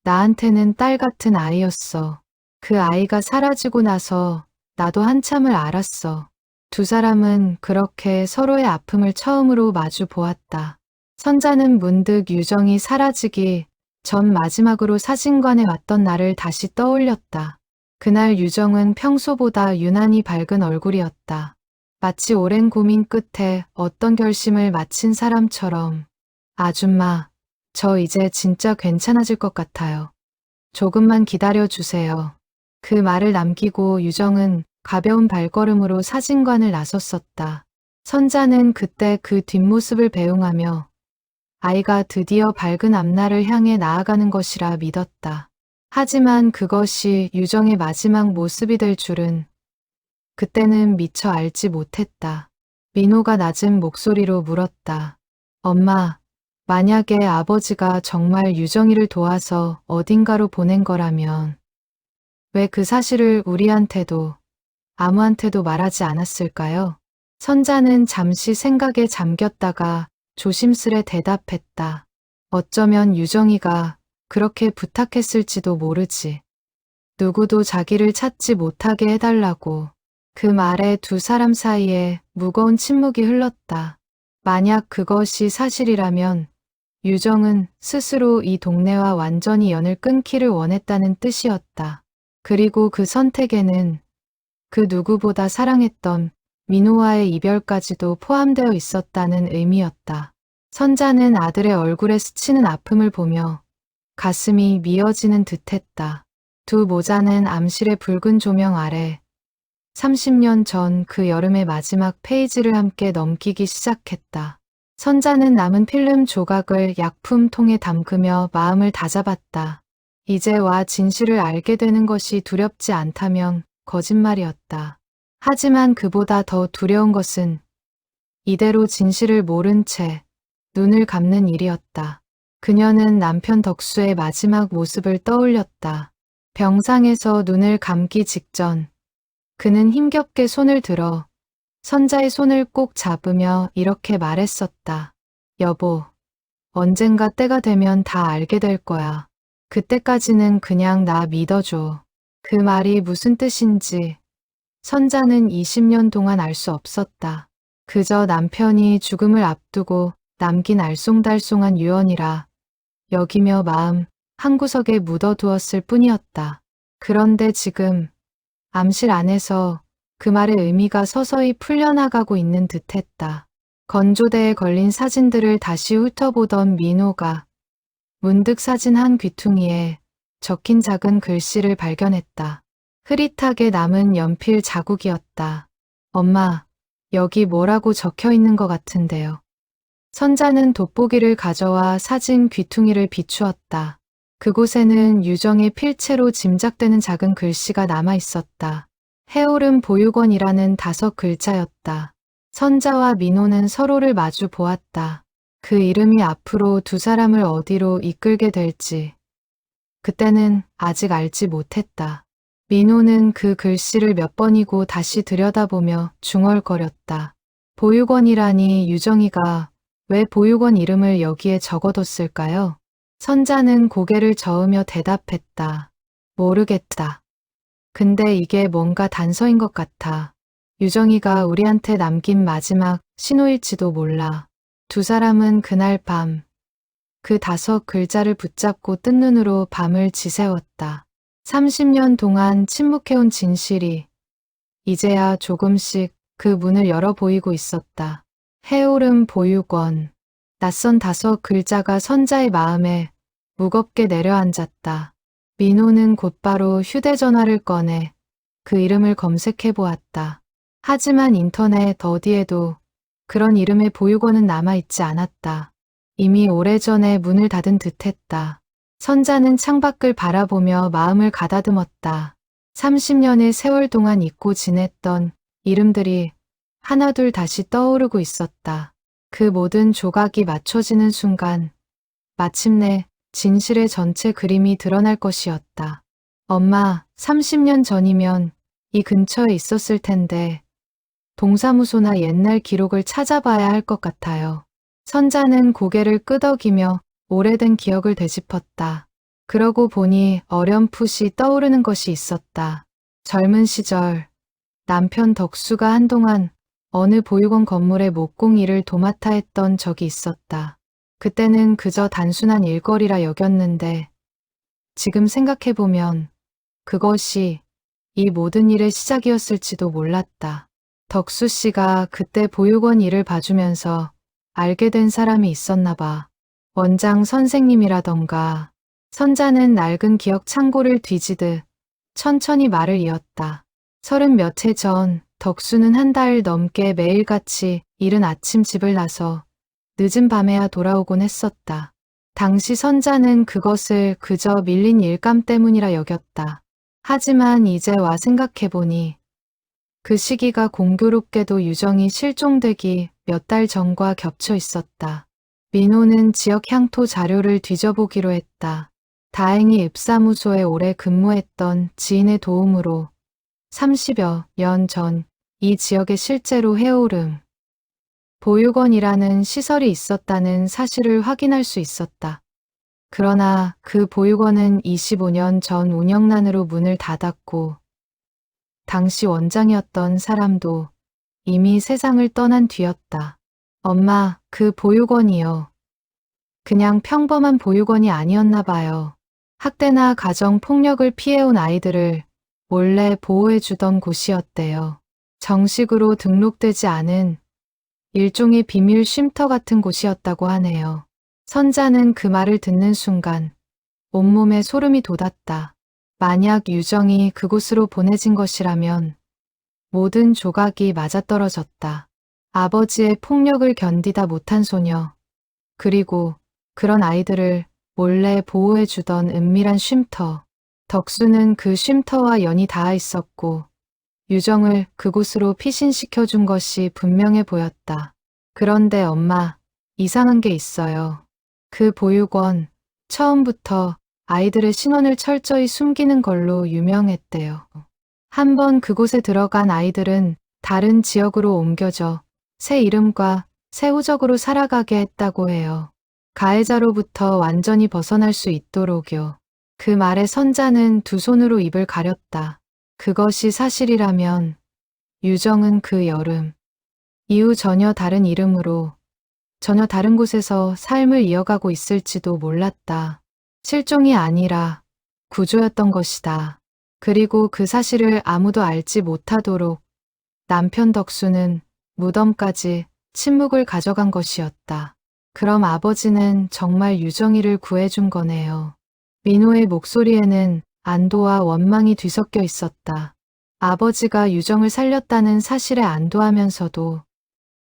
나한테는 딸 같은 아이였어. 그 아이가 사라지고 나서 나도 한참을 알았어. 두 사람은 그렇게 서로의 아픔을 처음으로 마주 보았다. 선자는 문득 유정이 사라지기 전 마지막으로 사진관에 왔던 날을 다시 떠올렸다. 그날 유정은 평소보다 유난히 밝은 얼굴이었다. 마치 오랜 고민 끝에 어떤 결심을 마친 사람처럼 아줌마, 저 이제 진짜 괜찮아질 것 같아요. 조금만 기다려주세요. 그 말을 남기고 유정은 가벼운 발걸음으로 사진관을 나섰었다. 선자는 그때 그 뒷모습을 배웅하며 아이가 드디어 밝은 앞날을 향해 나아가는 것이라 믿었다. 하지만 그것이 유정의 마지막 모습이 될 줄은 그때는 미처 알지 못했다. 민호가 낮은 목소리로 물었다. 엄마, 만약에 아버지가 정말 유정이를 도와서 어딘가로 보낸 거라면 왜 그 사실을 우리한테도 아무한테도 말하지 않았을까요? 선자는 잠시 생각에 잠겼다가 조심스레 대답했다. 어쩌면 유정이가 그렇게 부탁했을지도 모르지. 누구도 자기를 찾지 못하게 해달라고. 그 말에 두 사람 사이에 무거운 침묵이 흘렀다. 만약 그것이 사실이라면 유정은 스스로 이 동네와 완전히 연을 끊기를 원했다는 뜻이었다. 그리고 그 선택에는 그 누구보다 사랑했던 민호와의 이별까지도 포함되어 있었다는 의미였다. 선자는 아들의 얼굴에 스치는 아픔을 보며 가슴이 미어지는 듯했다. 두 모자는 암실의 붉은 조명 아래 30년 전 그 여름의 마지막 페이지를 함께 넘기기 시작했다. 선자는 남은 필름 조각을 약품통에 담그며 마음을 다잡았다. 이제와 진실을 알게 되는 것이 두렵지 않다면 거짓말이었다. 하지만 그보다 더 두려운 것은 이대로 진실을 모른 채 눈을 감는 일이었다. 그녀는 남편 덕수의 마지막 모습을 떠올렸다. 병상에서 눈을 감기 직전 그는 힘겹게 손을 들어 선자의 손을 꼭 잡으며 이렇게 말했었다. 여보, 언젠가 때가 되면 다 알게 될 거야. 그때까지는 그냥 나 믿어줘. 그 말이 무슨 뜻인지 선자는 20년 동안 알 수 없었다. 그저 남편이 죽음을 앞두고 남긴 알쏭달쏭한 유언이라 여기며 마음 한구석에 묻어두었을 뿐이었다. 그런데 지금 암실 안에서 그 말의 의미가 서서히 풀려나가고 있는 듯했다. 건조대에 걸린 사진들을 다시 훑어보던 민호가 문득 사진 한 귀퉁이에 적힌 작은 글씨를 발견했다. 흐릿하게 남은 연필 자국이었다. 엄마, 여기 뭐라고 적혀 있는 것 같은데요. 선자는 돋보기를 가져와 사진 귀퉁이를 비추었다. 그곳에는 유정의 필체로 짐작되는 작은 글씨가 남아 있었다. 해오름 보육원이라는 5글자였다. 선자와 민호는 서로를 마주 보았다. 그 이름이 앞으로 두 사람을 어디로 이끌게 될지 그때는 아직 알지 못했다. 민호는 그 글씨를 몇 번이고 다시 들여다보며 중얼거렸다. 보육원이라니 유정이가 왜 보육원 이름을 여기에 적어뒀을까요? 선자는 고개를 저으며 대답했다. 모르겠다. 근데 이게 뭔가 단서인 것 같아. 유정이가 우리한테 남긴 마지막 신호일지도 몰라. 두 사람은 그날 밤 그 5글자를 붙잡고 뜬 눈으로 밤을 지새웠다. 30년 동안 침묵해온 진실이 이제야 조금씩 그 문을 열어 보이고 있었다. 해오름 보육원. 낯선 5글자가 선자의 마음에 무겁게 내려앉았다. 민호는 곧바로 휴대전화를 꺼내 그 이름을 검색해 보았다. 하지만 인터넷 어디에도 그런 이름의 보육원은 남아있지 않았다. 이미 오래전에 문을 닫은 듯했다. 선자는 창밖을 바라보며 마음을 가다듬었다. 30년의 세월 동안 잊고 지냈던 이름들이 하나둘 다시 떠오르고 있었다. 그 모든 조각이 맞춰지는 순간 마침내 진실의 전체 그림이 드러날 것이었다. 엄마, 30년 전이면 이 근처에 있었을 텐데 동사무소나 옛날 기록을 찾아봐야 할 것 같아요. 선자는 고개를 끄덕이며 오래된 기억을 되짚었다. 그러고 보니 어렴풋이 떠오르는 것이 있었다. 젊은 시절 남편 덕수가 한동안 어느 보육원 건물의 목공 일을 도맡아 했던 적이 있었다. 그때는 그저 단순한 일거리라 여겼는데 지금 생각해보면 그것이 이 모든 일의 시작이었을지도 몰랐다. 덕수 씨가 그때 보육원 일을 봐주면서 알게 된 사람이 있었나 봐. 원장 선생님이라던가. 선자는 낡은 기억 창고를 뒤지듯 천천히 말을 이었다. 30몇 해 전 덕수는 한 달 넘게 매일같이 이른 아침 집을 나서 늦은 밤에야 돌아오곤 했었다. 당시 선자는 그것을 그저 밀린 일감 때문이라 여겼다. 하지만 이제 와 생각해보니 그 시기가 공교롭게도 유정이 실종되기 몇 달 전과 겹쳐 있었다. 민호는 지역 향토 자료를 뒤져보기로 했다. 다행히 읍사무소에 오래 근무했던 지인의 도움으로 30여 년 전 이 지역에 실제로 해오름 보육원이라는 시설이 있었다는 사실을 확인할 수 있었다. 그러나 그 보육원은 25년 전 운영난으로 문을 닫았고 당시 원장이었던 사람도 이미 세상을 떠난 뒤였다. 엄마, 그 보육원이요. 그냥 평범한 보육원이 아니었나 봐요. 학대나 가정 폭력을 피해온 아이들을 몰래 보호해주던 곳이었대요. 정식으로 등록되지 않은 일종의 비밀 쉼터 같은 곳이었다고 하네요. 선자는 그 말을 듣는 순간 온몸에 소름이 돋았다. 만약 유정이 그곳으로 보내진 것이라면 모든 조각이 맞아떨어졌다. 아버지의 폭력을 견디다 못한 소녀, 그리고 그런 아이들을 몰래 보호해주던 은밀한 쉼터. 덕수는 그 쉼터와 연이 닿아 있었고 유정을 그곳으로 피신시켜준 것이 분명해 보였다. 그런데 엄마, 이상한 게 있어요. 그 보육원, 처음부터 아이들의 신원을 철저히 숨기는 걸로 유명했대요. 한번 그곳에 들어간 아이들은 다른 지역으로 옮겨져 새 이름과 새 후적으로 살아가게 했다고 해요. 가해자로부터 완전히 벗어날 수 있도록요. 그 말에 선자는 두 손으로 입을 가렸다. 그것이 사실이라면 유정은 그 여름 이후 전혀 다른 이름으로 전혀 다른 곳에서 삶을 이어가고 있을지도 몰랐다. 실종이 아니라 구조였던 것이다. 그리고 그 사실을 아무도 알지 못하도록 남편 덕수는 무덤까지 침묵을 가져간 것이었다. 그럼 아버지는 정말 유정이를 구해준 거네요. 민호의 목소리에는 안도와 원망이 뒤섞여 있었다. 아버지가 유정을 살렸다는 사실에 안도하면서도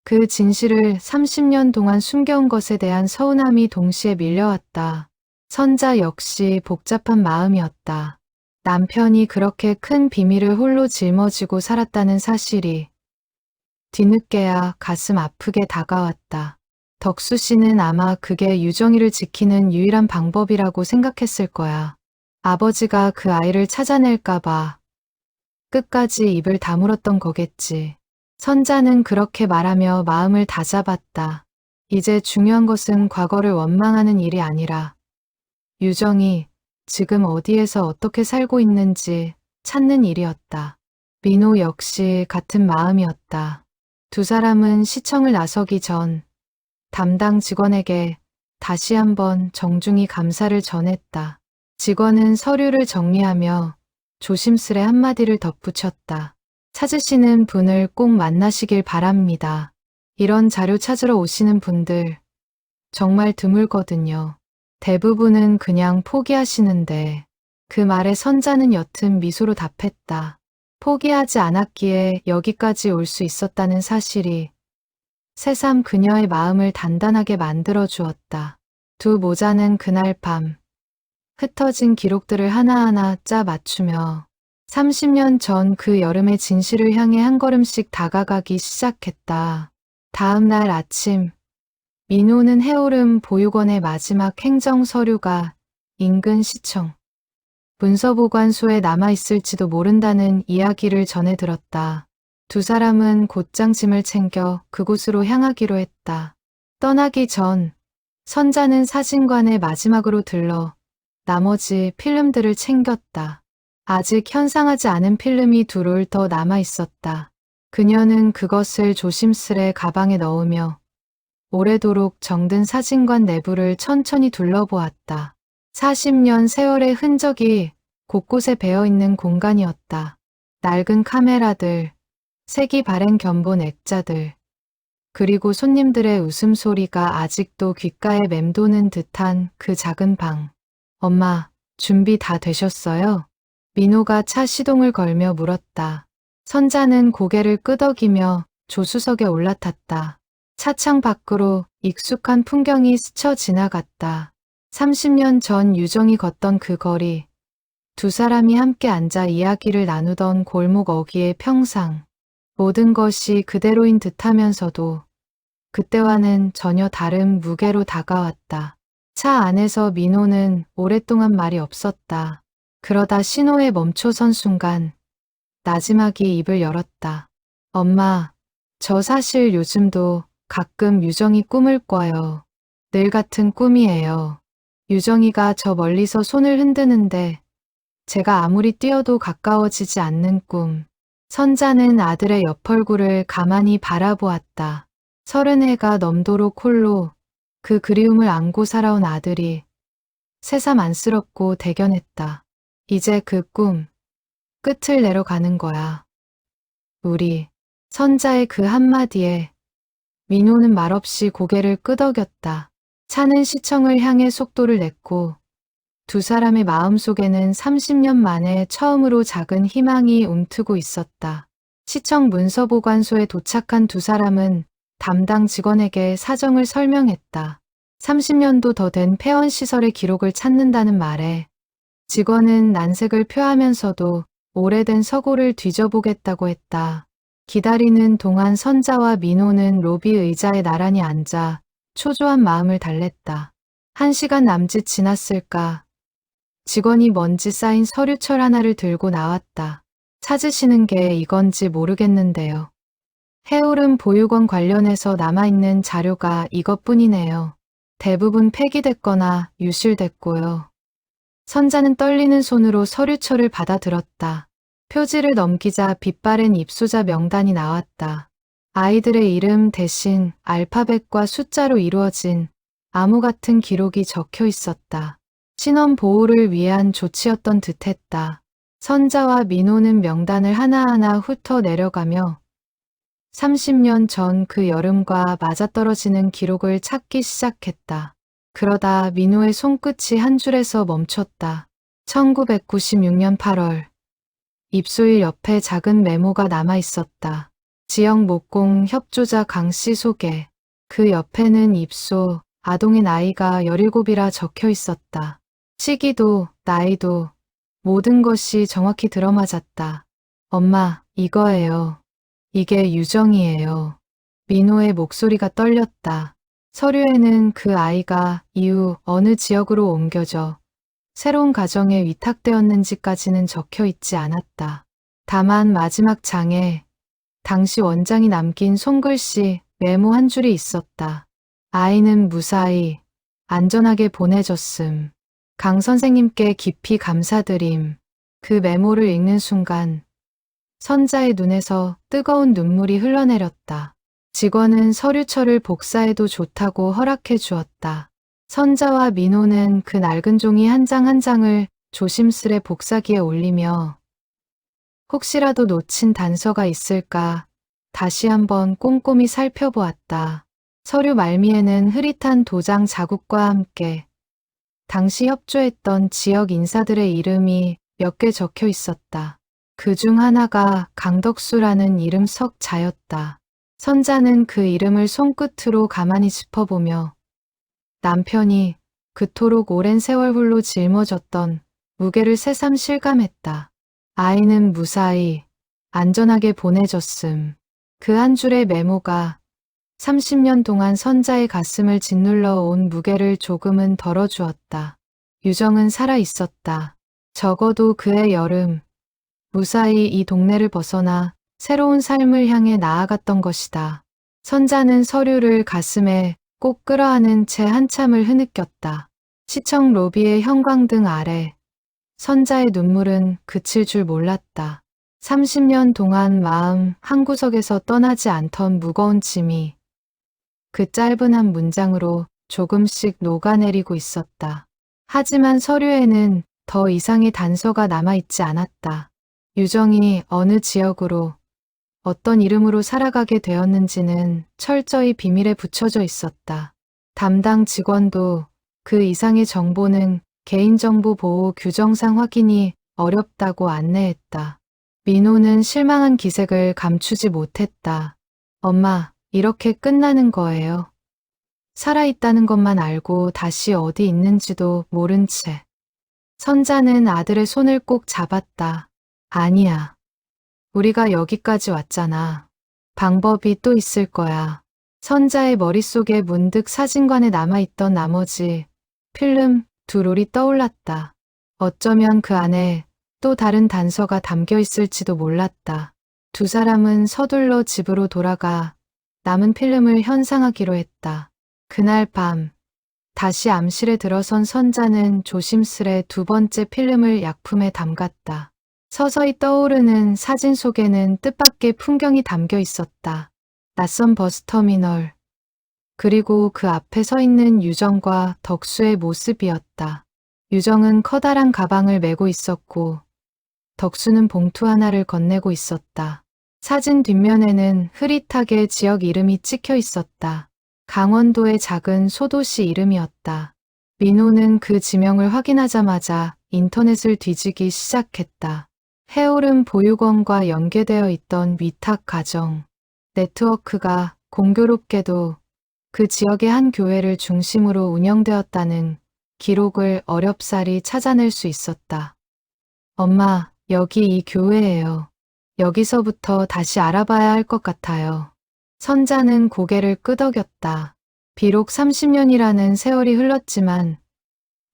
그 진실을 30년 동안 숨겨온 것에 대한 서운함이 동시에 밀려왔다. 선자 역시 복잡한 마음이었다. 남편이 그렇게 큰 비밀을 홀로 짊어지고 살았다는 사실이 뒤늦게야 가슴 아프게 다가왔다. 덕수 씨는 아마 그게 유정이를 지키는 유일한 방법이라고 생각했을 거야. 아버지가 그 아이를 찾아낼까봐 끝까지 입을 다물었던 거겠지. 선자는 그렇게 말하며 마음을 다잡았다. 이제 중요한 것은 과거를 원망하는 일이 아니라 유정이 지금 어디에서 어떻게 살고 있는지 찾는 일이었다. 민호 역시 같은 마음이었다. 두 사람은 시청을 나서기 전 담당 직원에게 다시 한번 정중히 감사를 전했다. 직원은 서류를 정리하며 조심스레 한마디를 덧붙였다. 찾으시는 분을 꼭 만나시길 바랍니다. 이런 자료 찾으러 오시는 분들 정말 드물거든요. 대부분은 그냥 포기하시는데 그 말에 선자는 옅은 미소로 답했다. 포기하지 않았기에 여기까지 올 수 있었다는 사실이 새삼 그녀의 마음을 단단하게 만들어 주었다. 두 모자는 그날 밤 흩어진 기록들을 하나하나 짜 맞추며 30년 전 그 여름의 진실을 향해 한 걸음씩 다가가기 시작했다. 다음 날 아침 민호는 해오름 보육원의 마지막 행정 서류가 인근 시청 문서보관소에 남아있을지도 모른다는 이야기를 전해 들었다. 두 사람은 곧장 짐을 챙겨 그곳으로 향하기로 했다. 떠나기 전 선자는 사진관에 마지막으로 들러 나머지 필름들을 챙겼다. 아직 현상하지 않은 필름이 둘 더 남아있었다. 그녀는 그것을 조심스레 가방에 넣으며 오래도록 정든 사진관 내부를 천천히 둘러보았다. 40년 세월의 흔적이 곳곳에 배어있는 공간이었다. 낡은 카메라들, 색이 바랜 견본 액자들, 그리고 손님들의 웃음소리가 아직도 귓가에 맴도는 듯한 그 작은 방. 엄마, 준비 다 되셨어요? 민호가 차 시동을 걸며 물었다. 선자는 고개를 끄덕이며 조수석에 올라탔다. 차창 밖으로 익숙한 풍경이 스쳐 지나갔다. 30년 전 유정이 걷던 그 거리, 두 사람이 함께 앉아 이야기를 나누던 골목 어귀의 평상, 모든 것이 그대로인 듯하면서도 그때와는 전혀 다른 무게로 다가왔다. 차 안에서 민호는 오랫동안 말이 없었다. 그러다 신호에 멈춰선 순간 나지막이 입을 열었다. 엄마, 저 사실 요즘도 가끔 유정이 꿈을 꿔요. 늘 같은 꿈이에요. 유정이가 저 멀리서 손을 흔드는데 제가 아무리 뛰어도 가까워지지 않는 꿈. 선자는 아들의 옆얼굴을 가만히 바라보았다. 30해가 넘도록 홀로 그 그리움을 안고 살아온 아들이 새삼 안쓰럽고 대견했다. 이제 그 꿈, 끝을 내러 가는 거야. 우리. 선자의 그 한마디에 민호는 말없이 고개를 끄덕였다. 차는 시청을 향해 속도를 냈고 두 사람의 마음속에는 30년 만에 처음으로 작은 희망이 움트고 있었다. 시청 문서보관소에 도착한 두 사람은 담당 직원에게 사정을 설명했다. 30년도 더 된 폐원시설의 기록을 찾는다는 말에 직원은 난색을 표하면서도 오래된 서고를 뒤져보겠다고 했다. 기다리는 동안 선자와 민호는 로비 의자에 나란히 앉아 초조한 마음을 달랬다. 1시간 남짓 지났을까. 직원이 먼지 쌓인 서류철 하나를 들고 나왔다. 찾으시는 게 이건지 모르겠는데요. 해오름 보육원 관련해서 남아있는 자료가 이것뿐이네요. 대부분 폐기됐거나 유실됐고요. 선자는 떨리는 손으로 서류철을 받아들었다. 표지를 넘기자 빛바랜 입소자 명단이 나왔다. 아이들의 이름 대신 알파벳과 숫자로 이루어진 암호 같은 기록이 적혀 있었다. 신원 보호를 위한 조치였던 듯했다. 선자와 민호는 명단을 하나하나 훑어 내려가며 30년 전 그 여름과 맞아떨어지는 기록을 찾기 시작했다. 그러다 민호의 손끝이 한 줄에서 멈췄다. 1996년 8월. 입소일 옆에 작은 메모가 남아 있었다. 지역 목공 협조자 강씨 소개. 그 옆에는 입소, 아동의 나이가 17이라 적혀 있었다. 시기도, 나이도, 모든 것이 정확히 들어맞았다. 엄마, 이거예요. 이게 유정이에요. 민호의 목소리가 떨렸다. 서류에는 그 아이가 이후 어느 지역으로 옮겨져 새로운 가정에 위탁되었는지까지는 적혀 있지 않았다. 다만 마지막 장에 당시 원장이 남긴 손글씨 메모 한 줄이 있었다. 아이는 무사히 안전하게 보내줬음. 강 선생님께 깊이 감사드림. 그 메모를 읽는 순간 선자의 눈에서 뜨거운 눈물이 흘러내렸다. 직원은 서류철을 복사해도 좋다고 허락해 주었다. 선자와 민호는 그 낡은 종이 한 장 한 장을 조심스레 복사기에 올리며 혹시라도 놓친 단서가 있을까 다시 한번 꼼꼼히 살펴보았다. 서류 말미에는 흐릿한 도장 자국과 함께 당시 협조했던 지역 인사들의 이름이 몇 개 적혀 있었다. 그 중 하나가 강덕수라는 이름 석 자였다. 선자는 그 이름을 손끝으로 가만히 짚어보며 남편이 그토록 오랜 세월 홀로 짊어졌던 무게를 새삼 실감했다. 아이는 무사히 안전하게 보내줬음. 그 한 줄의 메모가 30년 동안 선자의 가슴을 짓눌러 온 무게를 조금은 덜어주었다. 유정은 살아있었다. 적어도 그해 여름 무사히 이 동네를 벗어나 새로운 삶을 향해 나아갔던 것이다. 선자는 서류를 가슴에 꼭 끌어안은 채 한참을 흐느꼈다. 시청 로비의 형광등 아래 선자의 눈물은 그칠 줄 몰랐다. 30년 동안 마음 한구석에서 떠나지 않던 무거운 짐이 그 짧은 한 문장으로 조금씩 녹아내리고 있었다. 하지만 서류에는 더 이상의 단서가 남아있지 않았다. 유정이 어느 지역으로 어떤 이름으로 살아가게 되었는지는 철저히 비밀에 붙여져 있었다. 담당 직원도 그 이상의 정보는 개인정보 보호 규정상 확인이 어렵다고 안내했다. 민호는 실망한 기색을 감추지 못했다. 엄마, 이렇게 끝나는 거예요. 살아있다는 것만 알고 다시 어디 있는지도 모른 채. 선자는 아들의 손을 꼭 잡았다. 아니야. 우리가 여기까지 왔잖아. 방법이 또 있을 거야. 선자의 머릿속에 문득 사진관에 남아있던 나머지 필름 2롤이 떠올랐다. 어쩌면 그 안에 또 다른 단서가 담겨 있을지도 몰랐다. 두 사람은 서둘러 집으로 돌아가 남은 필름을 현상하기로 했다. 그날 밤 다시 암실에 들어선 선자는 조심스레 두 번째 필름을 약품에 담갔다. 서서히 떠오르는 사진 속에는 뜻밖의 풍경이 담겨 있었다. 낯선 버스터미널, 그리고 그 앞에 서 있는 유정과 덕수의 모습이었다. 유정은 커다란 가방을 메고 있었고 덕수는 봉투 하나를 건네고 있었다. 사진 뒷면에는 흐릿하게 지역 이름이 찍혀 있었다. 강원도의 작은 소도시 이름이었다. 민호는 그 지명을 확인하자마자 인터넷을 뒤지기 시작했다. 해오름 보육원과 연계되어 있던 위탁 가정 네트워크가 공교롭게도 그 지역의 한 교회를 중심으로 운영되었다는 기록을 어렵사리 찾아낼 수 있었다. 엄마, 여기 이 교회예요. 여기서부터 다시 알아봐야 할 것 같아요. 선자는 고개를 끄덕였다. 비록 30년이라는 세월이 흘렀지만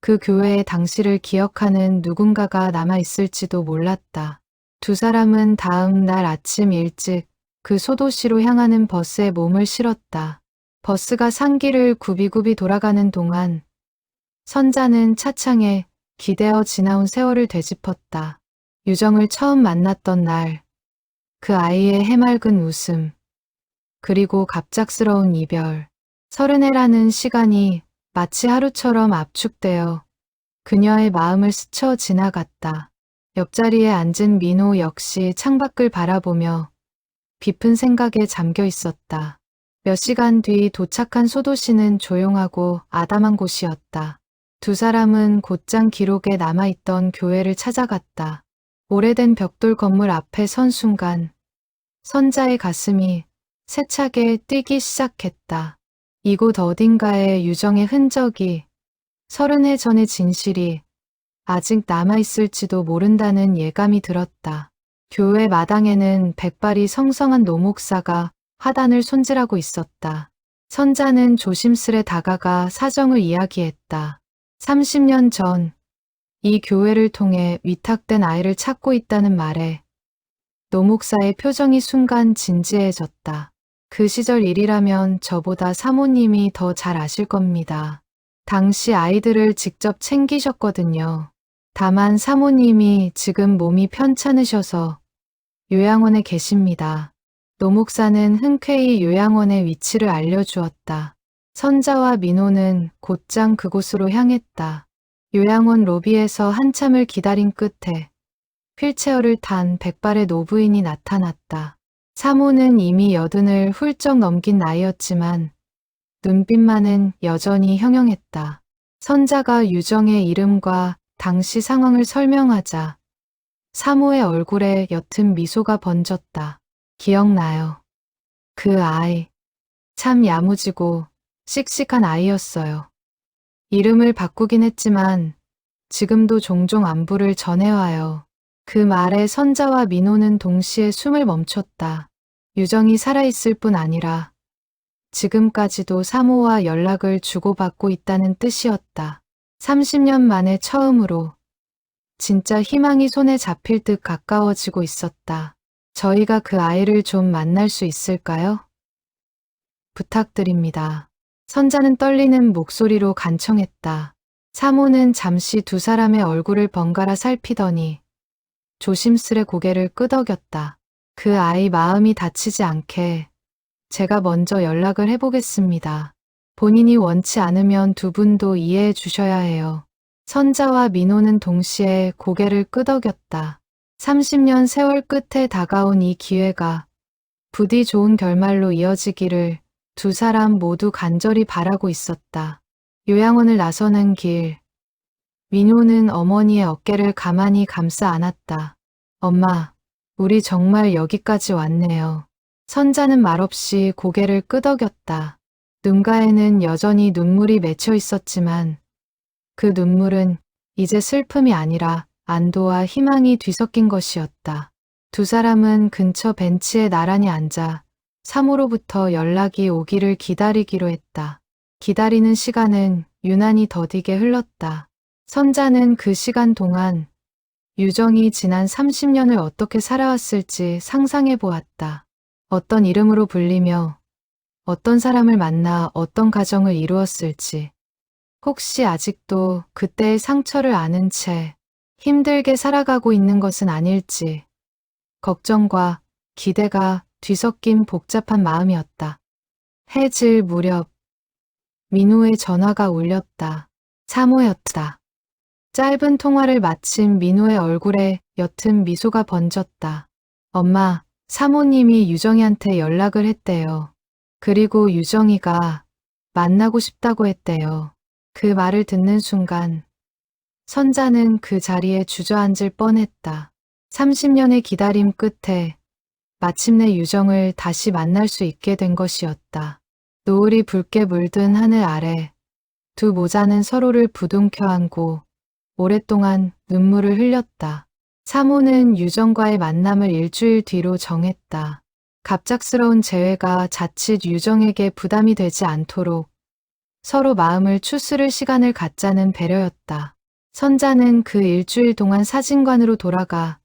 그 교회의 당시를 기억하는 누군가가 남아있을지도 몰랐다. 두 사람은 다음 날 아침 일찍 그 소도시로 향하는 버스에 몸을 실었다. 버스가 산길을 굽이굽이 돌아가는 동안 선자는 차창에 기대어 지나온 세월을 되짚었다. 유정을 처음 만났던 날, 그 아이의 해맑은 웃음, 그리고 갑작스러운 이별. 30해라는 시간이 마치 하루처럼 압축되어 그녀의 마음을 스쳐 지나갔다. 옆자리에 앉은 민호 역시 창밖을 바라보며 깊은 생각에 잠겨 있었다. 몇 시간 뒤 도착한 소도시는 조용하고 아담한 곳이었다. 두 사람은 곧장 기록에 남아있던 교회를 찾아갔다. 오래된 벽돌 건물 앞에 선 순간 선자의 가슴이 세차게 뛰기 시작했다. 이곳 어딘가에 유정의 흔적이 30해 전의 진실이 아직 남아있을지도 모른다는 예감이 들었다. 교회 마당에는 백발이 성성한 노목사가 화단을 손질하고 있었다. 선자는 조심스레 다가가 사정을 이야기했다. 30년 전 이 교회를 통해 위탁된 아이를 찾고 있다는 말에 노목사의 표정이 순간 진지해졌다. 그 시절 일이라면 저보다 사모님이 더 잘 아실 겁니다. 당시 아이들을 직접 챙기셨거든요. 다만 사모님이 지금 몸이 편찮으셔서 요양원에 계십니다. 노목사는 흔쾌히 요양원의 위치를 알려주었다. 선자와 민호는 곧장 그곳으로 향했다. 요양원 로비에서 한참을 기다린 끝에 휠체어를 탄 백발의 노부인이 나타났다. 사모는 이미 80을 훌쩍 넘긴 나이였지만 눈빛만은 여전히 형형했다. 선자가 유정의 이름과 당시 상황을 설명하자 사모의 얼굴에 옅은 미소가 번졌다. 기억나요. 그 아이, 참 야무지고 씩씩한 아이였어요. 이름을 바꾸긴 했지만 지금도 종종 안부를 전해와요. 그 말에 선자와 민호는 동시에 숨을 멈췄다. 유정이 살아있을 뿐 아니라 지금까지도 사모와 연락을 주고받고 있다는 뜻이었다. 30년 만에 처음으로 진짜 희망이 손에 잡힐 듯 가까워지고 있었다. 저희가 그 아이를 좀 만날 수 있을까요? 부탁드립니다. 선자는 떨리는 목소리로 간청했다. 사모는 잠시 두 사람의 얼굴을 번갈아 살피더니 조심스레 고개를 끄덕였다. 그 아이 마음이 다치지 않게 제가 먼저 연락을 해보겠습니다. 본인이 원치 않으면 두 분도 이해해 주셔야 해요. 선자와 민호는 동시에 고개를 끄덕였다. 30년 세월 끝에 다가온 이 기회가 부디 좋은 결말로 이어지기를 두 사람 모두 간절히 바라고 있었다. 요양원을 나서는 길, 민호는 어머니의 어깨를 가만히 감싸 안았다. 엄마, 우리 정말 여기까지 왔네요. 선자는 말없이 고개를 끄덕였다. 눈가에는 여전히 눈물이 맺혀 있었지만 그 눈물은 이제 슬픔이 아니라 안도와 희망이 뒤섞인 것이었다. 두 사람은 근처 벤치에 나란히 앉아 사모로부터 연락이 오기를 기다리기로 했다. 기다리는 시간은 유난히 더디게 흘렀다. 선자는 그 시간 동안 유정이 지난 30년을 어떻게 살아왔을지 상상해 보았다. 어떤 이름으로 불리며 어떤 사람을 만나 어떤 가정을 이루었을지, 혹시 아직도 그때의 상처를 아는 채 힘들게 살아가고 있는 것은 아닐지, 걱정과 기대가 뒤섞인 복잡한 마음이었다. 해질 무렵 민호의 전화가 울렸다. 사모였다. 짧은 통화를 마친 민호의 얼굴에 옅은 미소가 번졌다. 엄마, 사모님이 유정이한테 연락을 했대요. 그리고 유정이가 만나고 싶다고 했대요. 그 말을 듣는 순간 선자는 그 자리에 주저앉을 뻔했다. 30년의 기다림 끝에 마침내 유정을 다시 만날 수 있게 된 것이었다. 노을이 붉게 물든 하늘 아래 두 모자는 서로를 부둥켜 안고 오랫동안 눈물을 흘렸다. 사모는 유정과의 만남을 일주일 뒤로 정했다. 갑작스러운 재회가 자칫 유정에게 부담이 되지 않도록 서로 마음을 추스를 시간을 갖자는 배려였다. 선자는 그 일주일 동안 사진관으로 돌아가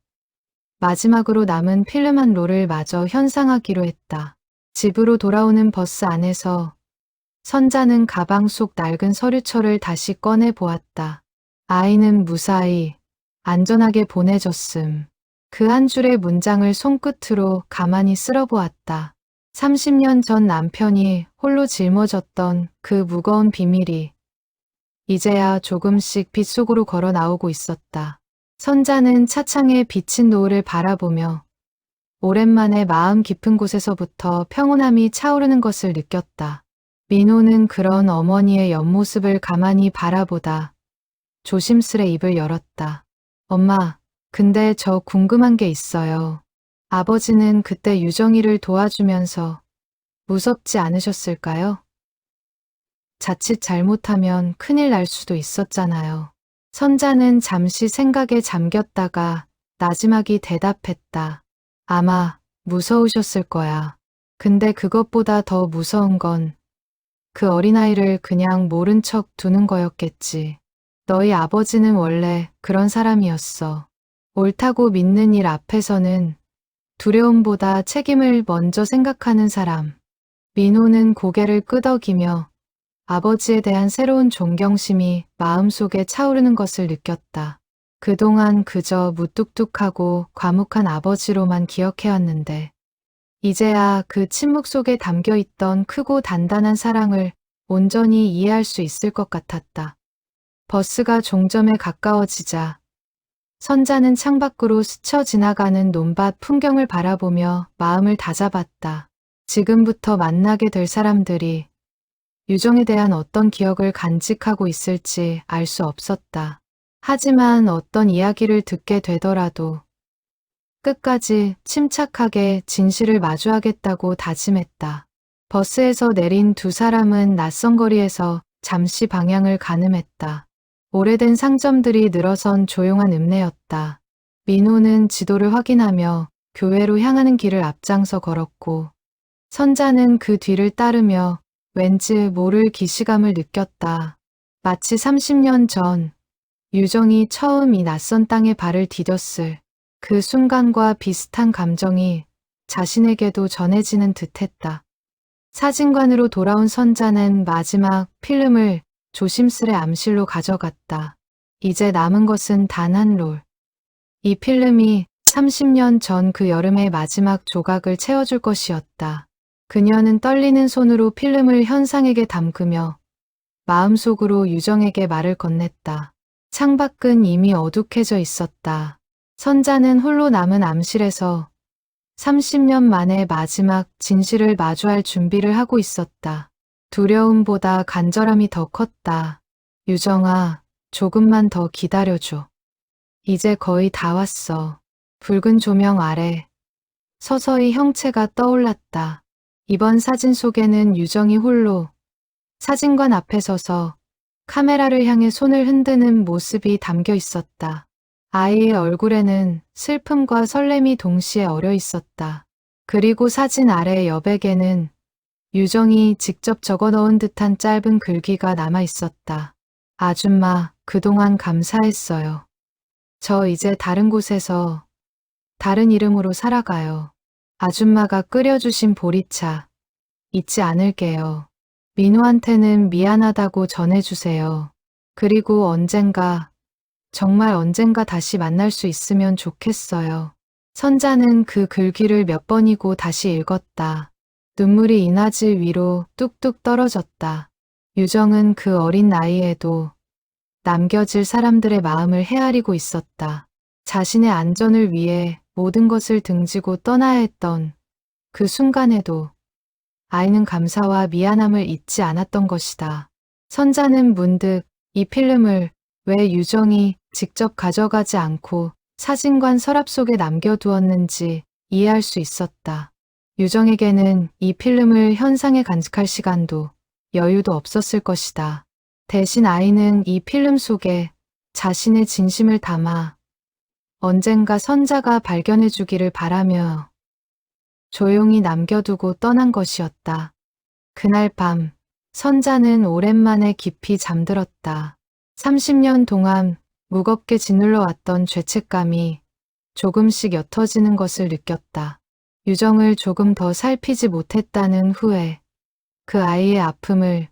마지막으로 남은 필름 한 롤을 마저 현상하기로 했다. 집으로 돌아오는 버스 안에서 선자는 가방 속 낡은 서류철을 다시 꺼내 보았다. 아이는 무사히 안전하게 보내줬음. 그 한 줄의 문장을 손끝으로 가만히 쓸어보았다. 30년 전 남편이 홀로 짊어졌던 그 무거운 비밀이 이제야 조금씩 빗속으로 걸어 나오고 있었다. 선자는 차창에 비친 노을을 바라보며 오랜만에 마음 깊은 곳에서부터 평온함이 차오르는 것을 느꼈다. 민호는 그런 어머니의 옆모습을 가만히 바라보다 조심스레 입을 열었다. 엄마, 근데 저 궁금한 게 있어요. 아버지는 그때 유정이를 도와주면서 무섭지 않으셨을까요? 자칫 잘못하면 큰일 날 수도 있었잖아요. 선자는 잠시 생각에 잠겼다가 나지막이 대답했다. 아마 무서우셨을 거야. 근데 그것보다 더 무서운 건 그 어린아이를 그냥 모른 척 두는 거였겠지. 너희 아버지는 원래 그런 사람이었어. 옳다고 믿는 일 앞에서는 두려움보다 책임을 먼저 생각하는 사람. 민호는 고개를 끄덕이며 아버지에 대한 새로운 존경심이 마음속에 차오르는 것을 느꼈다. 그동안 그저 무뚝뚝하고 과묵한 아버지로만 기억해왔는데 이제야 그 침묵 속에 담겨있던 크고 단단한 사랑을 온전히 이해할 수 있을 것 같았다. 버스가 종점에 가까워지자 선자는 창밖으로 스쳐 지나가는 논밭 풍경을 바라보며 마음을 다잡았다. 지금부터 만나게 될 사람들이 유정에 대한 어떤 기억을 간직하고 있을지 알 수 없었다. 하지만 어떤 이야기를 듣게 되더라도 끝까지 침착하게 진실을 마주하겠다고 다짐했다. 버스에서 내린 두 사람은 낯선 거리에서 잠시 방향을 가늠했다. 오래된 상점들이 늘어선 조용한 읍내였다. 민호는 지도를 확인하며 교회로 향하는 길을 앞장서 걸었고 선자는 그 뒤를 따르며 왠지 모를 기시감을 느꼈다. 마치 30년 전 유정이 처음 이 낯선 땅에 발을 디뎠을 그 순간과 비슷한 감정이 자신에게도 전해지는 듯했다. 사진관으로 돌아온 선자는 마지막 필름을 조심스레 암실로 가져갔다. 이제 남은 것은 단 한 롤. 이 필름이 30년 전 그 여름의 마지막 조각을 채워줄 것이었다. 그녀는 떨리는 손으로 필름을 현상에게 담그며 마음속으로 유정에게 말을 건넸다. 창밖은 이미 어둑해져 있었다. 선자는 홀로 남은 암실에서 30년 만에 마지막 진실을 마주할 준비를 하고 있었다. 두려움보다 간절함이 더 컸다. 유정아, 조금만 더 기다려줘. 이제 거의 다 왔어. 붉은 조명 아래 서서히 형체가 떠올랐다. 이번 사진 속에는 유정이 홀로 사진관 앞에 서서 카메라를 향해 손을 흔드는 모습이 담겨 있었다. 아이의 얼굴에는 슬픔과 설렘이 동시에 어려 있었다. 그리고 사진 아래 여백에는 유정이 직접 적어 넣은 듯한 짧은 글귀가 남아 있었다. 아줌마, 그동안 감사했어요. 저 이제 다른 곳에서 다른 이름으로 살아가요. 아줌마가 끓여주신 보리차 잊지 않을게요. 민호한테는 미안하다고 전해주세요. 그리고 언젠가, 정말 언젠가 다시 만날 수 있으면 좋겠어요. 선자는 그 글귀를 몇 번이고 다시 읽었다. 눈물이 이나질 위로 뚝뚝 떨어졌다. 유정은 그 어린 나이에도 남겨질 사람들의 마음을 헤아리고 있었다. 자신의 안전을 위해 모든 것을 등지고 떠나야 했던 그 순간에도 아이는 감사와 미안함을 잊지 않았던 것이다. 선자는 문득 이 필름을 왜 유정이 직접 가져가지 않고 사진관 서랍 속에 남겨두었는지 이해할 수 있었다. 유정에게는 이 필름을 현상에 간직할 시간도 여유도 없었을 것이다. 대신 아이는 이 필름 속에 자신의 진심을 담아 언젠가 선자가 발견해 주기를 바라며 조용히 남겨두고 떠난 것이었다. 그날 밤 선자는 오랜만에 깊이 잠들었다. 30년 동안 무겁게 짓눌러 왔던 죄책감이 조금씩 옅어지는 것을 느꼈다. 유정을 조금 더 살피지 못했다는 후회, 그 아이의 아픔을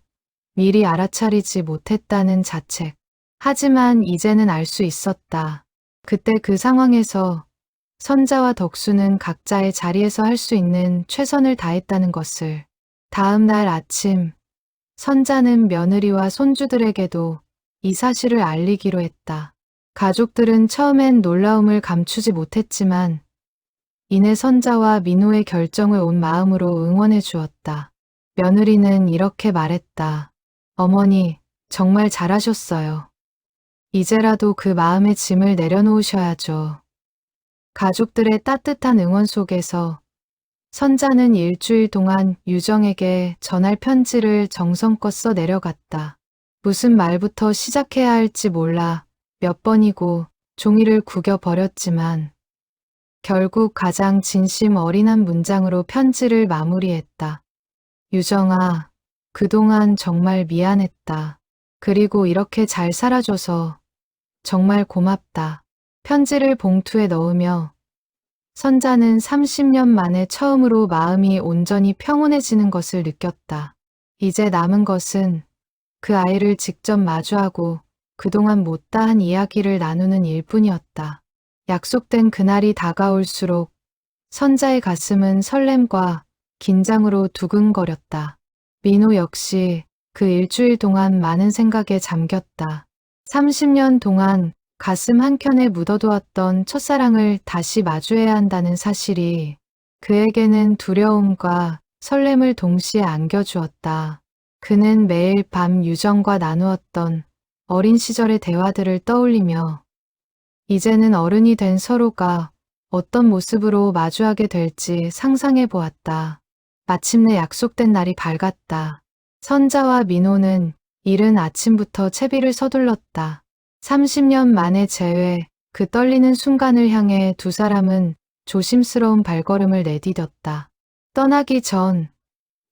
미리 알아차리지 못했다는 자책. 하지만 이제는 알 수 있었다. 그때 그 상황에서 선자와 덕수는 각자의 자리에서 할 수 있는 최선을 다했다는 것을. 다음 날 아침, 선자는 며느리와 손주들에게도 이 사실을 알리기로 했다. 가족들은 처음엔 놀라움을 감추지 못했지만 이내 선자와 민호의 결정을 온 마음으로 응원해 주었다. 며느리는 이렇게 말했다. 어머니, 정말 잘하셨어요. 이제라도 그 마음의 짐을 내려놓으셔야죠. 가족들의 따뜻한 응원 속에서 선자는 일주일 동안 유정에게 전할 편지를 정성껏 써 내려갔다. 무슨 말부터 시작해야 할지 몰라 몇 번이고 종이를 구겨 버렸지만 결국 가장 진심 어린한 문장으로 편지를 마무리했다. 유정아, 그동안 정말 미안했다. 그리고 이렇게 잘 살아줘서 정말 고맙다. 편지를 봉투에 넣으며 선자는 30년 만에 처음으로 마음이 온전히 평온해지는 것을 느꼈다. 이제 남은 것은 그 아이를 직접 마주하고 그동안 못다한 이야기를 나누는 일뿐이었다. 약속된 그날이 다가올수록 선자의 가슴은 설렘과 긴장으로 두근거렸다. 민호 역시 그 일주일 동안 많은 생각에 잠겼다. 30년 동안 가슴 한켠에 묻어두었던 첫사랑을 다시 마주해야 한다는 사실이 그에게는 두려움과 설렘을 동시에 안겨주었다. 그는 매일 밤 유정과 나누었던 어린 시절의 대화들을 떠올리며 이제는 어른이 된 서로가 어떤 모습으로 마주하게 될지 상상해 보았다. 마침내 약속된 날이 밝았다. 선자와 민호는 이른 아침부터 채비를 서둘렀다. 30년 만의 재회, 그 떨리는 순간을 향해 두 사람은 조심스러운 발걸음을 내디뎠다. 떠나기 전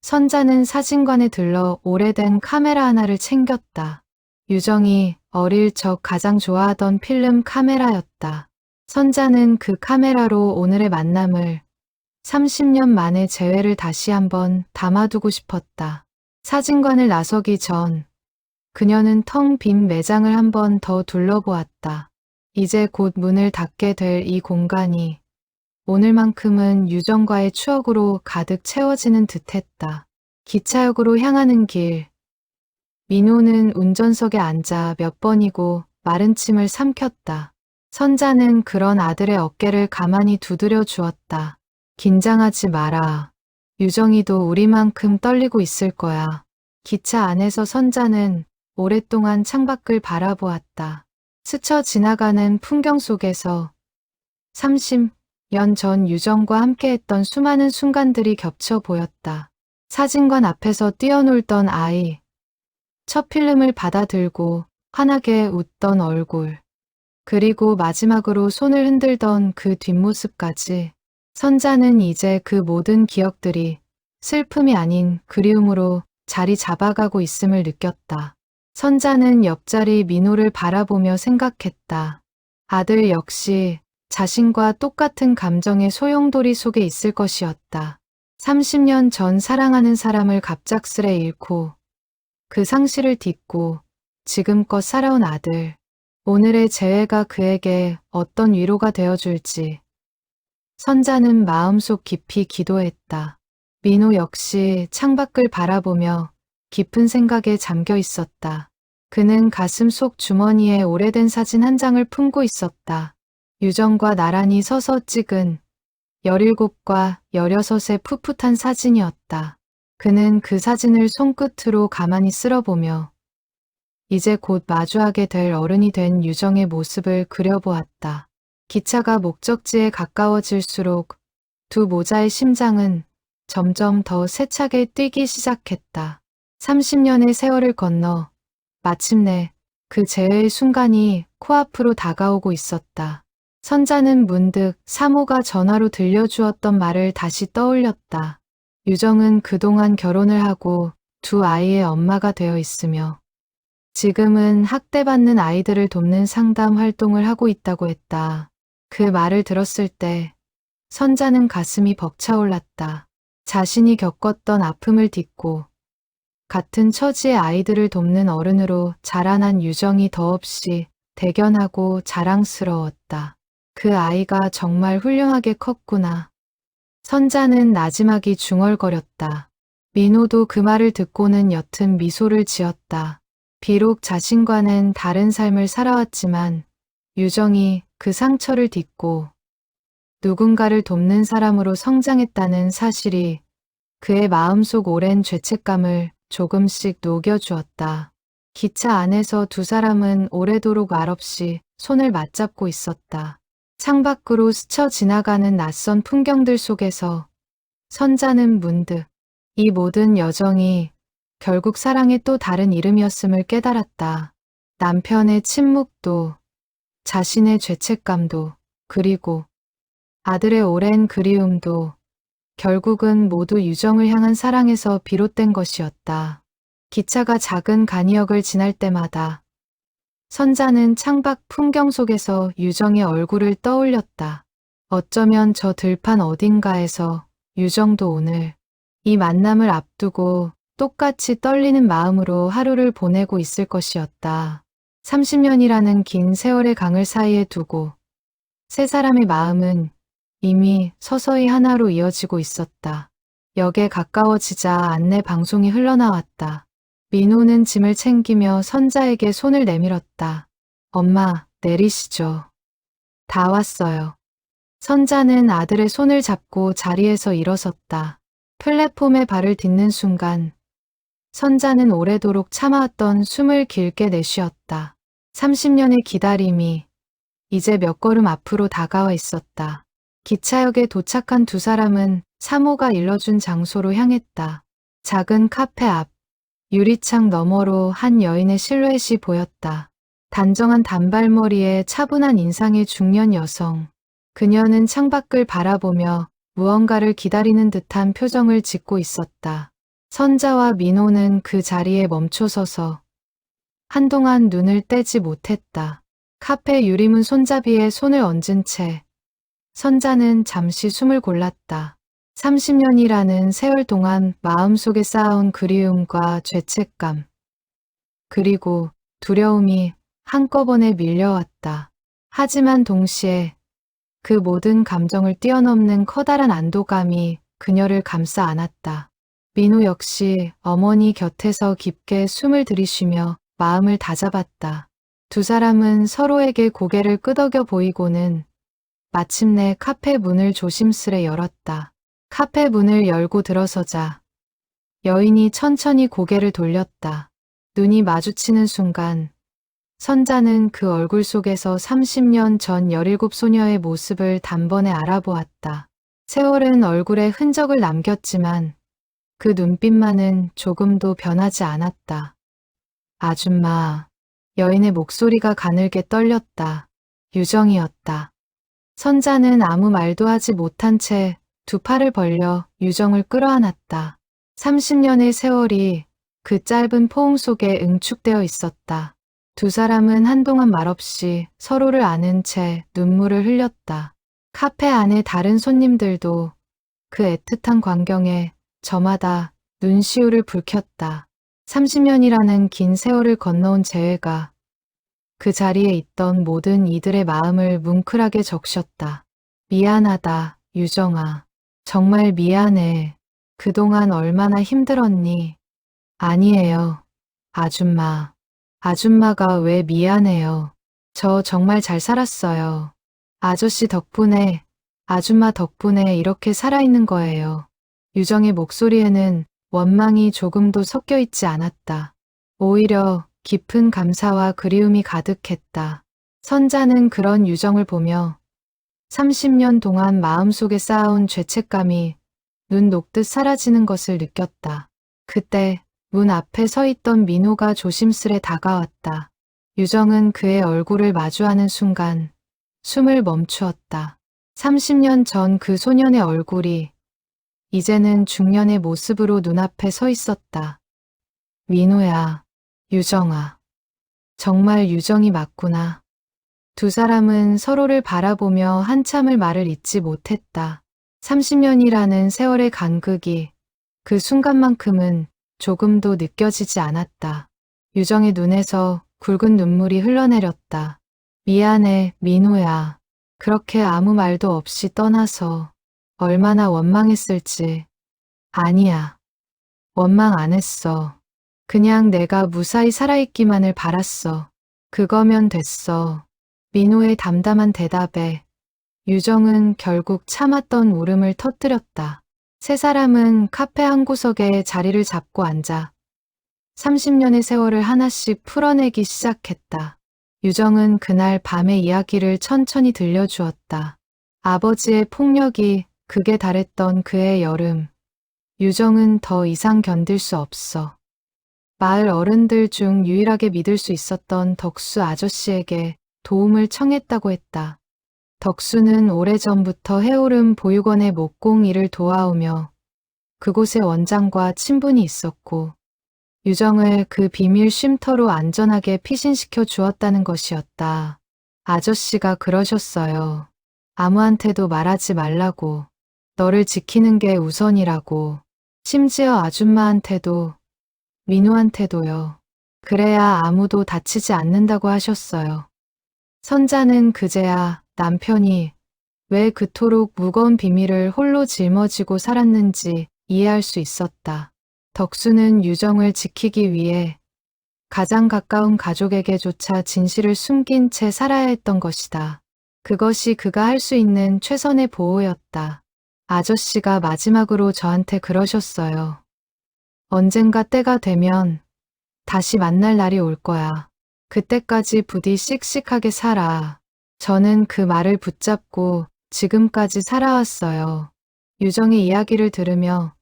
선자는 사진관에 들러 오래된 카메라 하나를 챙겼다. 유정이 어릴 적 가장 좋아하던 필름 카메라였다. 선자는 그 카메라로 오늘의 만남을 30년 만의 재회를 다시 한번 담아두고 싶었다. 사진관을 나서기 전 그녀는 텅 빈 매장을 한 번 더 둘러보았다. 이제 곧 문을 닫게 될 이 공간이 오늘만큼은 유정과의 추억으로 가득 채워지는 듯했다. 기차역으로 향하는 길. 민호는 운전석에 앉아 몇 번이고 마른 침을 삼켰다. 선자는 그런 아들의 어깨를 가만히 두드려 주었다. 긴장하지 마라. 유정이도 우리만큼 떨리고 있을 거야. 기차 안에서 선자는 오랫동안 창밖을 바라보았다. 스쳐 지나가는 풍경 속에서 30년 전 유정과 함께했던 수많은 순간들이 겹쳐 보였다. 사진관 앞에서 뛰어놀던 아이, 첫 필름을 받아들고 환하게 웃던 얼굴, 그리고 마지막으로 손을 흔들던 그 뒷모습까지. 선자는 이제 그 모든 기억들이 슬픔이 아닌 그리움으로 자리 잡아가고 있음을 느꼈다. 선자는 옆자리 민호를 바라보며 생각했다. 아들 역시 자신과 똑같은 감정의 소용돌이 속에 있을 것이었다. 30년 전 사랑하는 사람을 갑작스레 잃고 그 상실을 딛고 지금껏 살아온 아들. 오늘의 재회가 그에게 어떤 위로가 되어줄지 선자는 마음속 깊이 기도했다. 민호 역시 창밖을 바라보며 깊은 생각에 잠겨 있었다. 그는 가슴 속 주머니에 오래된 사진 한 장을 품고 있었다. 유정과 나란히 서서 찍은 17과 16의 풋풋한 사진이었다. 그는 그 사진을 손끝으로 가만히 쓸어보며 이제 곧 마주하게 될 어른이 된 유정의 모습을 그려보았다. 기차가 목적지에 가까워질수록 두 모자의 심장은 점점 더 세차게 뛰기 시작했다. 30년의 세월을 건너 마침내 그 재회의 순간이 코앞으로 다가오고 있었다. 선자는 문득 사모가 전화로 들려주었던 말을 다시 떠올렸다. 유정은 그동안 결혼을 하고 두 아이의 엄마가 되어 있으며 지금은 학대받는 아이들을 돕는 상담 활동을 하고 있다고 했다. 그 말을 들었을 때 선자는 가슴이 벅차올랐다. 자신이 겪었던 아픔을 딛고 같은 처지의 아이들을 돕는 어른으로 자라난 유정이 더없이 대견하고 자랑스러웠다. 그 아이가 정말 훌륭하게 컸구나. 선자는 나지막이 중얼거렸다. 민호도 그 말을 듣고는 옅은 미소를 지었다. 비록 자신과는 다른 삶을 살아왔지만 유정이 그 상처를 딛고 누군가를 돕는 사람으로 성장했다는 사실이 그의 마음속 오랜 죄책감을 조금씩 녹여주었다. 기차 안에서 두 사람은 오래도록 말없이 손을 맞잡고 있었다. 창밖으로 스쳐 지나가는 낯선 풍경들 속에서 선자는 문득 이 모든 여정이 결국 사랑의 또 다른 이름이었음을 깨달았다. 남편의 침묵도, 자신의 죄책감도, 그리고 아들의 오랜 그리움도 결국은 모두 유정을 향한 사랑에서 비롯된 것이었다. 기차가 작은 간이역을 지날 때마다 선자는 창밖 풍경 속에서 유정의 얼굴을 떠올렸다. 어쩌면 저 들판 어딘가에서 유정도 오늘 이 만남을 앞두고 똑같이 떨리는 마음으로 하루를 보내고 있을 것이었다. 30년이라는 긴 세월의 강을 사이에 두고 세 사람의 마음은 이미 서서히 하나로 이어지고 있었다. 역에 가까워지자 안내 방송이 흘러나왔다. 민호는 짐을 챙기며 선자에게 손을 내밀었다. 엄마, 내리시죠. 다 왔어요. 선자는 아들의 손을 잡고 자리에서 일어섰다. 플랫폼에 발을 딛는 순간 선자는 오래도록 참아왔던 숨을 길게 내쉬었다. 30년의 기다림이 이제 몇 걸음 앞으로 다가와 있었다. 기차역에 도착한 두 사람은 사모가 일러준 장소로 향했다. 작은 카페 앞, 유리창 너머로 한 여인의 실루엣이 보였다. 단정한 단발머리에 차분한 인상의 중년 여성. 그녀는 창밖을 바라보며 무언가를 기다리는 듯한 표정을 짓고 있었다. 선자와 민호는 그 자리에 멈춰서서 한동안 눈을 떼지 못했다. 카페 유리문 손잡이에 손을 얹은 채 선자는 잠시 숨을 골랐다. 30년이라는 세월 동안 마음속에 쌓아온 그리움과 죄책감, 그리고 두려움이 한꺼번에 밀려왔다. 하지만 동시에 그 모든 감정을 뛰어넘는 커다란 안도감이 그녀를 감싸 안았다. 민호 역시 어머니 곁에서 깊게 숨을 들이쉬며 마음을 다잡았다. 두 사람은 서로에게 고개를 끄덕여 보이고는 마침내 카페 문을 조심스레 열었다. 카페 문을 열고 들어서자 여인이 천천히 고개를 돌렸다. 눈이 마주치는 순간 선자는 그 얼굴 속에서 30년 전 17 소녀의 모습을 단번에 알아보았다. 세월은 얼굴에 흔적을 남겼지만 그 눈빛만은 조금도 변하지 않았다. 아줌마, 여인의 목소리가 가늘게 떨렸다. 유정이었다. 선자는 아무 말도 하지 못한 채 두 팔을 벌려 유정을 끌어안았다. 30년의 세월이 그 짧은 포옹 속에 응축되어 있었다. 두 사람은 한동안 말없이 서로를 아는 채 눈물을 흘렸다. 카페 안의 다른 손님들도 그 애틋한 광경에 저마다 눈시울을 붉혔다. 30년이라는 긴 세월을 건너온 재회가 그 자리에 있던 모든 이들의 마음을 뭉클하게 적셨다. 미안하다, 유정아. 정말 미안해. 그동안 얼마나 힘들었니? 아니에요, 아줌마. 아줌마가 왜 미안해요. 저 정말 잘 살았어요. 아저씨 덕분에, 아줌마 덕분에 이렇게 살아있는 거예요. 유정의 목소리에는 원망이 조금도 섞여 있지 않았다. 오히려 깊은 감사와 그리움이 가득했다. 선자는 그런 유정을 보며 30년 동안 마음속에 쌓아온 죄책감이 눈 녹듯 사라지는 것을 느꼈다. 그때 문 앞에 서 있던 민호가 조심스레 다가왔다. 유정은 그의 얼굴을 마주하는 순간 숨을 멈추었다. 30년 전 그 소년의 얼굴이 이제는 중년의 모습으로 눈앞에 서 있었다. 민호야, 유정아. 정말 유정이 맞구나. 두 사람은 서로를 바라보며 한참을 말을 잇지 못했다. 30년이라는 세월의 간극이 그 순간만큼은 조금도 느껴지지 않았다. 유정의 눈에서 굵은 눈물이 흘러내렸다. 미안해, 민호야. 그렇게 아무 말도 없이 떠나서 얼마나 원망했을지. 아니야. 원망 안 했어. 그냥 내가 무사히 살아있기만을 바랐어. 그거면 됐어. 민호의 담담한 대답에 유정은 결국 참았던 울음을 터뜨렸다. 세 사람은 카페 한 구석에 자리를 잡고 앉아 30년의 세월을 하나씩 풀어내기 시작했다. 유정은 그날 밤의 이야기를 천천히 들려주었다. 아버지의 폭력이 극에 달했던 그의 여름. 유정은 더 이상 견딜 수 없어. 마을 어른들 중 유일하게 믿을 수 있었던 덕수 아저씨에게 도움을 청했다고 했다. 덕수는 오래전부터 해오름 보육원의 목공 일을 도와오며 그곳의 원장과 친분이 있었고 유정을 그 비밀 쉼터로 안전하게 피신시켜 주었다는 것이었다. 아저씨가 그러셨어요. 아무한테도 말하지 말라고. 너를 지키는 게 우선이라고. 심지어 아줌마한테도, 민호한테도요. 그래야 아무도 다치지 않는다고 하셨어요. 선자는 그제야 남편이 왜 그토록 무거운 비밀을 홀로 짊어지고 살았는지 이해할 수 있었다. 덕수는 유정을 지키기 위해 가장 가까운 가족에게조차 진실을 숨긴 채 살아야 했던 것이다. 그것이 그가 할 수 있는 최선의 보호였다. 아저씨가 마지막으로 저한테 그러셨어요. 언젠가 때가 되면 다시 만날 날이 올 거야. 그때까지 부디 씩씩하게 살아. 저는 그 말을 붙잡고 지금까지 살아왔어요. 유정의 이야기를 들으며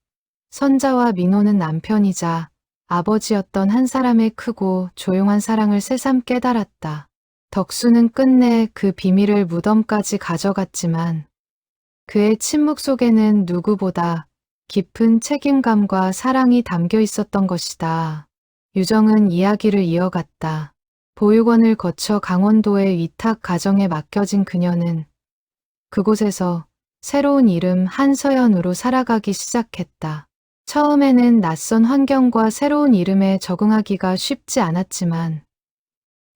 선자와 민호는 남편이자 아버지였던 한 사람의 크고 조용한 사랑을 새삼 깨달았다. 덕수는 끝내 그 비밀을 무덤까지 가져갔지만 그의 침묵 속에는 누구보다 깊은 책임감과 사랑이 담겨 있었던 것이다. 유정은 이야기를 이어갔다. 보육원을 거쳐 강원도의 위탁 가정에 맡겨진 그녀는 그곳에서 새로운 이름 한서연으로 살아가기 시작했다. 처음에는 낯선 환경과 새로운 이름에 적응하기가 쉽지 않았지만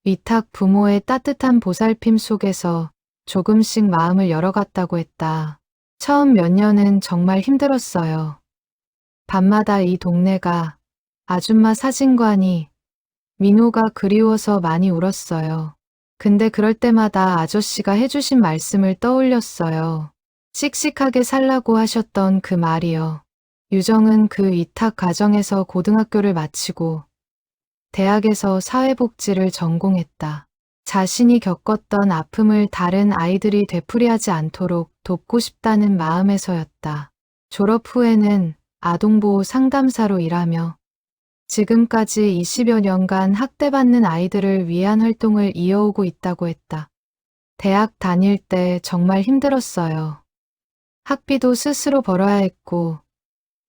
위탁 부모의 따뜻한 보살핌 속에서 조금씩 마음을 열어갔다고 했다. 처음 몇 년은 정말 힘들었어요. 밤마다 이 동네가 아줌마 사진관이 민호가 그리워서 많이 울었어요. 근데 그럴 때마다 아저씨가 해주신 말씀을 떠올렸어요. 씩씩하게 살라고 하셨던 그 말이요. 유정은 그 위탁 가정에서 고등학교를 마치고 대학에서 사회복지를 전공했다. 자신이 겪었던 아픔을 다른 아이들이 되풀이하지 않도록 돕고 싶다는 마음에서였다. 졸업 후에는 아동보호 상담사로 일하며 지금까지 20여 년간 학대받는 아이들을 위한 활동을 이어오고 있다고 했다. 대학 다닐 때 정말 힘들었어요. 학비도 스스로 벌어야 했고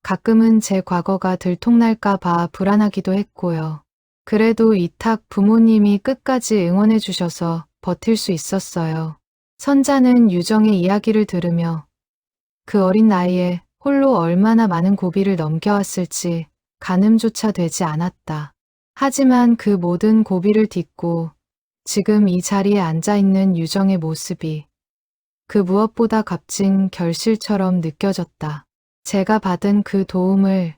가끔은 제 과거가 들통날까 봐 불안하기도 했고요. 그래도 이탁 부모님이 끝까지 응원해 주셔서 버틸 수 있었어요. 선자는 유정의 이야기를 들으며 그 어린 나이에 홀로 얼마나 많은 고비를 넘겨왔을지 가늠조차 되지 않았다. 하지만 그 모든 고비를 딛고 지금 이 자리에 앉아있는 유정의 모습이 그 무엇보다 값진 결실처럼 느껴졌다. 제가 받은 그 도움을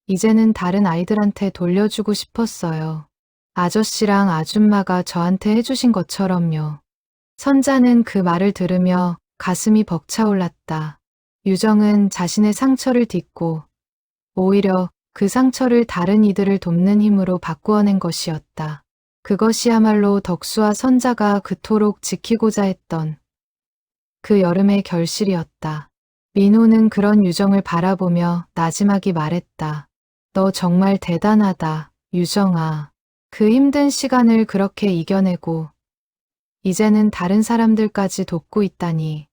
이제는 다른 아이들한테 돌려주고 싶었어요. 아저씨랑 아줌마가 저한테 해주신 것처럼요. 선자는 그 말을 들으며 가슴이 벅차올랐다. 유정은 자신의 상처를 딛고 오히려 그 상처를 다른 이들을 돕는 힘으로 바꾸어낸 것이었다. 그것이야말로 덕수와 선자가 그토록 지키고자 했던 그 여름의 결실이었다. 민호는 그런 유정을 바라보며 나지막이 말했다. 너 정말 대단하다, 유정아. 그 힘든 시간을 그렇게 이겨내고 이제는 다른 사람들까지 돕고 있다니.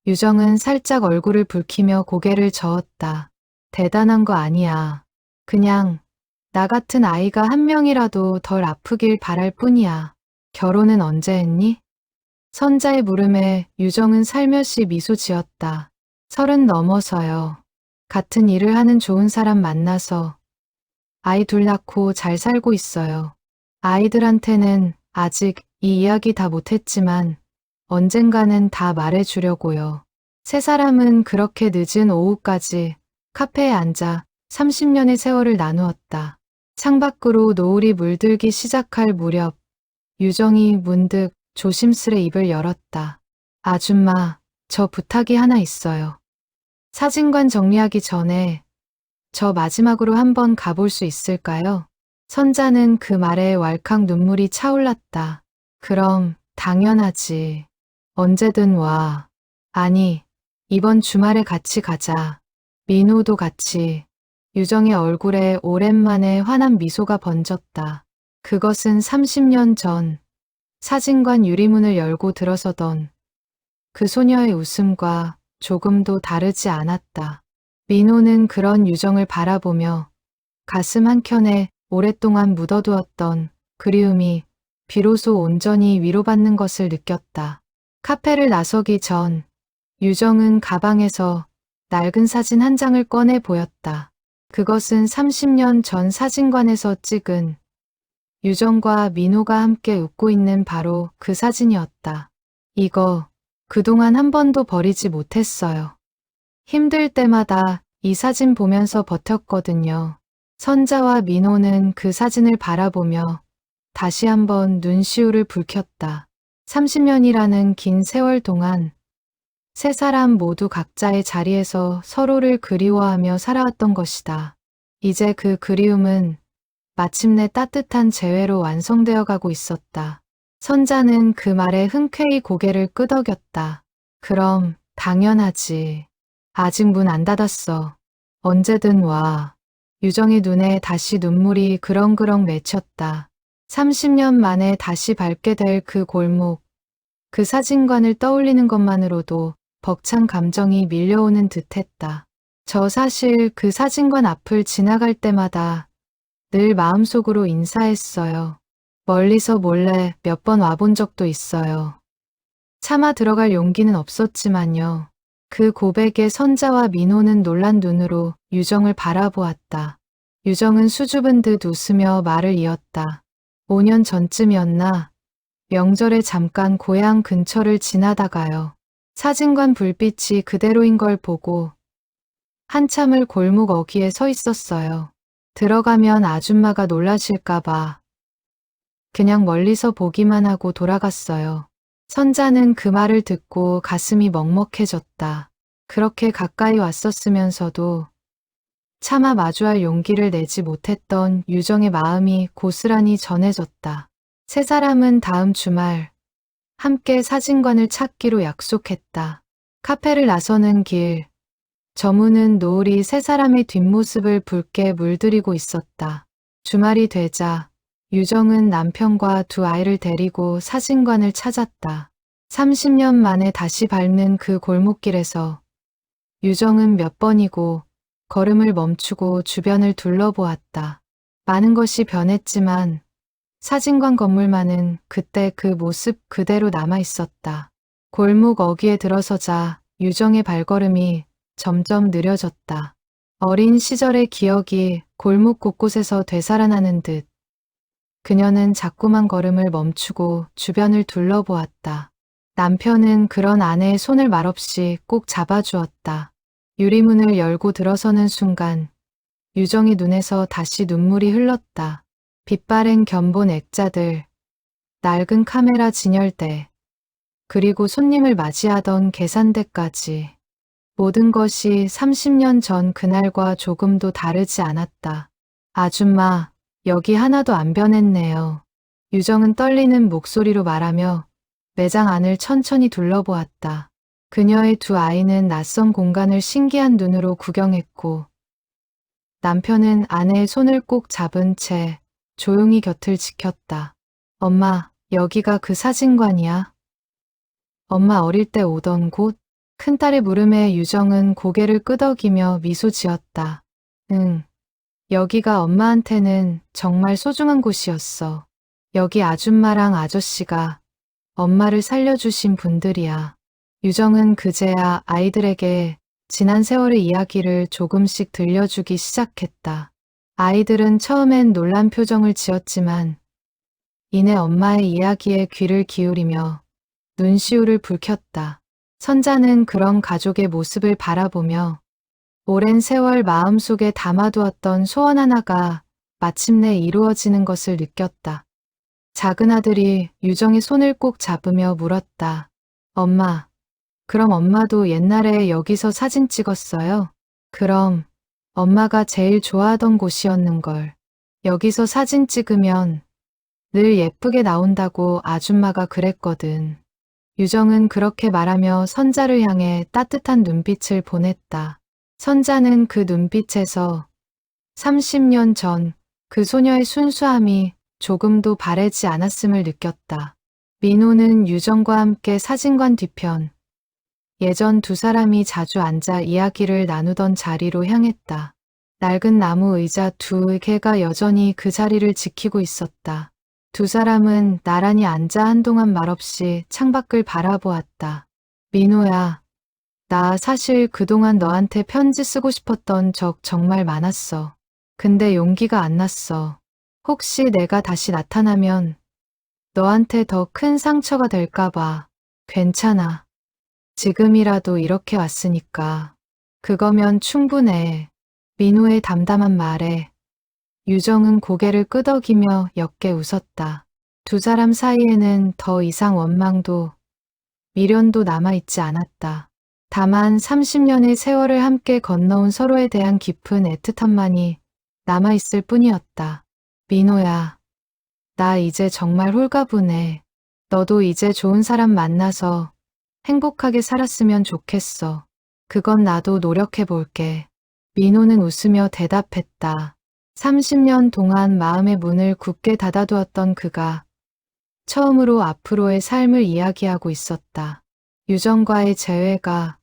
유정은 살짝 얼굴을 붉히며 고개를 저었다. 대단한 거 아니야. 그냥 나 같은 아이가 한 명이라도 덜 아프길 바랄 뿐이야. 결혼은 언제 했니? 선자의 물음에 유정은 살며시 미소 지었다. 30 넘어서요. 같은 일을 하는 좋은 사람 만나서 아이 둘 낳고 잘 살고 있어요. 아이들한테는 아직 이 이야기 다 못했지만 언젠가는 다 말해주려고요. 세 사람은 그렇게 늦은 오후까지 카페에 앉아 30년의 세월을 나누었다. 창밖으로 노을이 물들기 시작할 무렵 유정이 문득 조심스레 입을 열었다. 아줌마, 저 부탁이 하나 있어요. 사진관 정리하기 전에 저 마지막으로 한번 가볼 수 있을까요? 선자는 그 말에 왈칵 눈물이 차올랐다. 그럼 당연하지. 언제든 와. 아니, 이번 주말에 같이 가자. 민호도 같이. 유정의 얼굴에 오랜만에 환한 미소가 번졌다. 그것은 30년 전 사진관 유리문을 열고 들어서던 그 소녀의 웃음과 조금도 다르지 않았다. 민호는 그런 유정을 바라보며 가슴 한켠에 오랫동안 묻어두었던 그리움이 비로소 온전히 위로받는 것을 느꼈다. 카페를 나서기 전 유정은 가방에서 낡은 사진 한 장을 꺼내 보였다. 그것은 30년 전 사진관에서 찍은 유정과 민호가 함께 웃고 있는 바로 그 사진이었다. 이거 그동안 한 번도 버리지 못했어요. 힘들 때마다 이 사진 보면서 버텼거든요. 선자와 민호는 그 사진을 바라보며 다시 한번 눈시울을 붉혔다. 30년이라는 긴 세월 동안 세 사람 모두 각자의 자리에서 서로를 그리워하며 살아왔던 것이다. 이제 그 그리움은 마침내 따뜻한 재회로 완성되어 가고 있었다. 선자는 그 말에 흔쾌히 고개를 끄덕였다. 그럼 당연하지. 아직 문 안 닫았어. 언제든 와. 유정의 눈에 다시 눈물이 그렁그렁 맺혔다. 30년 만에 다시 밟게 될 그 골목, 그 사진관을 떠올리는 것만으로도 벅찬 감정이 밀려오는 듯했다. 저 사실 그 사진관 앞을 지나갈 때마다 늘 마음속으로 인사했어요. 멀리서 몰래 몇 번 와본 적도 있어요. 차마 들어갈 용기는 없었지만요. 그 고백에 선자와 민호는 놀란 눈으로 유정을 바라보았다. 유정은 수줍은 듯 웃으며 말을 이었다. 5년 전쯤이었나? 명절에 잠깐 고향 근처를 지나다가요. 사진관 불빛이 그대로인 걸 보고 한참을 골목 어귀에 서 있었어요. 들어가면 아줌마가 놀라실까봐 그냥 멀리서 보기만 하고 돌아갔어요. 선자는 그 말을 듣고 가슴이 먹먹해졌다. 그렇게 가까이 왔었으면서도 차마 마주할 용기를 내지 못했던 유정의 마음이 고스란히 전해졌다. 세 사람은 다음 주말 함께 사진관을 찾기로 약속했다. 카페를 나서는 길, 저문은 노을이 세 사람의 뒷모습을 붉게 물들이고 있었다. 주말이 되자 유정은 남편과 두 아이를 데리고 사진관을 찾았다. 30년 만에 다시 밟는 그 골목길에서 유정은 몇 번이고 걸음을 멈추고 주변을 둘러보았다. 많은 것이 변했지만 사진관 건물만은 그때 그 모습 그대로 남아 있었다. 골목 어귀에 들어서자 유정의 발걸음이 점점 느려졌다. 어린 시절의 기억이 골목 곳곳에서 되살아나는 듯 그녀는 자꾸만 걸음을 멈추고 주변을 둘러보았다. 남편은 그런 아내의 손을 말없이 꼭 잡아주었다. 유리문을 열고 들어서는 순간 유정의 눈에서 다시 눈물이 흘렀다. 빛바랜 견본 액자들, 낡은 카메라 진열대, 그리고 손님을 맞이하던 계산대까지 모든 것이 30년 전 그날과 조금도 다르지 않았다. 아줌마, 여기 하나도 안 변했네요. 유정은 떨리는 목소리로 말하며 매장 안을 천천히 둘러보았다. 그녀의 두 아이는 낯선 공간을 신기한 눈으로 구경했고 남편은 아내의 손을 꼭 잡은 채 조용히 곁을 지켰다. 엄마, 여기가 그 사진관이야? 엄마 어릴 때 오던 곳? 큰딸의 물음에 유정은 고개를 끄덕이며 미소 지었다. 응. 여기가 엄마한테는 정말 소중한 곳이었어. 여기 아줌마랑 아저씨가 엄마를 살려주신 분들이야. 유정은 그제야 아이들에게 지난 세월의 이야기를 조금씩 들려주기 시작했다. 아이들은 처음엔 놀란 표정을 지었지만 이내 엄마의 이야기에 귀를 기울이며 눈시울을 붉혔다. 선자는 그런 가족의 모습을 바라보며 오랜 세월 마음속에 담아두었던 소원 하나가 마침내 이루어지는 것을 느꼈다. 작은 아들이 유정의 손을 꼭 잡으며 물었다. 엄마, 그럼 엄마도 옛날에 여기서 사진 찍었어요? 그럼 엄마가 제일 좋아하던 곳이었는걸. 여기서 사진 찍으면 늘 예쁘게 나온다고 아줌마가 그랬거든. 유정은 그렇게 말하며 선자를 향해 따뜻한 눈빛을 보냈다. 선자는 그 눈빛에서 30년 전 그 소녀의 순수함이 조금도 바래지 않았음을 느꼈다. 민호는 유정과 함께 사진관 뒤편, 예전 두 사람이 자주 앉아 이야기를 나누던 자리로 향했다. 낡은 나무 의자 두 개가 여전히 그 자리를 지키고 있었다. 두 사람은 나란히 앉아 한동안 말없이 창밖을 바라보았다. 민호야, 나 사실 그동안 너한테 편지 쓰고 싶었던 적 정말 많았어. 근데 용기가 안 났어. 혹시 내가 다시 나타나면 너한테 더 큰 상처가 될까봐. 괜찮아. 지금이라도 이렇게 왔으니까. 그거면 충분해. 민호의 담담한 말에 유정은 고개를 끄덕이며 옅게 웃었다. 두 사람 사이에는 더 이상 원망도 미련도 남아있지 않았다. 다만 30년의 세월을 함께 건너온 서로에 대한 깊은 애틋함만이 남아있을 뿐이었다. 민호야, 나 이제 정말 홀가분해. 너도 이제 좋은 사람 만나서 행복하게 살았으면 좋겠어. 그건 나도 노력해볼게. 민호는 웃으며 대답했다. 30년 동안 마음의 문을 굳게 닫아두었던 그가 처음으로 앞으로의 삶을 이야기하고 있었다. 유정과의 재회가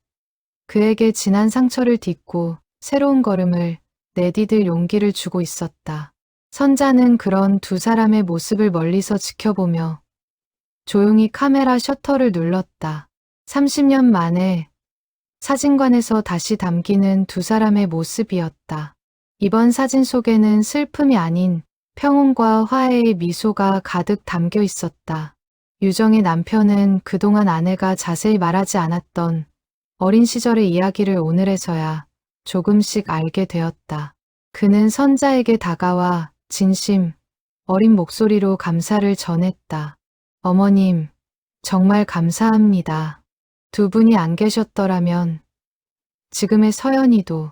그에게 지난 상처를 딛고 새로운 걸음을 내디딜 용기를 주고 있었다. 선자는 그런 두 사람의 모습을 멀리서 지켜보며 조용히 카메라 셔터를 눌렀다. 30년 만에 사진관에서 다시 담기는 두 사람의 모습이었다. 이번 사진 속에는 슬픔이 아닌 평온과 화해의 미소가 가득 담겨 있었다. 유정의 남편은 그동안 아내가 자세히 말하지 않았던 어린 시절의 이야기를 오늘에서야 조금씩 알게 되었다. 그는 선자에게 다가와 진심, 어린 목소리로 감사를 전했다. 어머님, 정말 감사합니다. 두 분이 안 계셨더라면 지금의 서연이도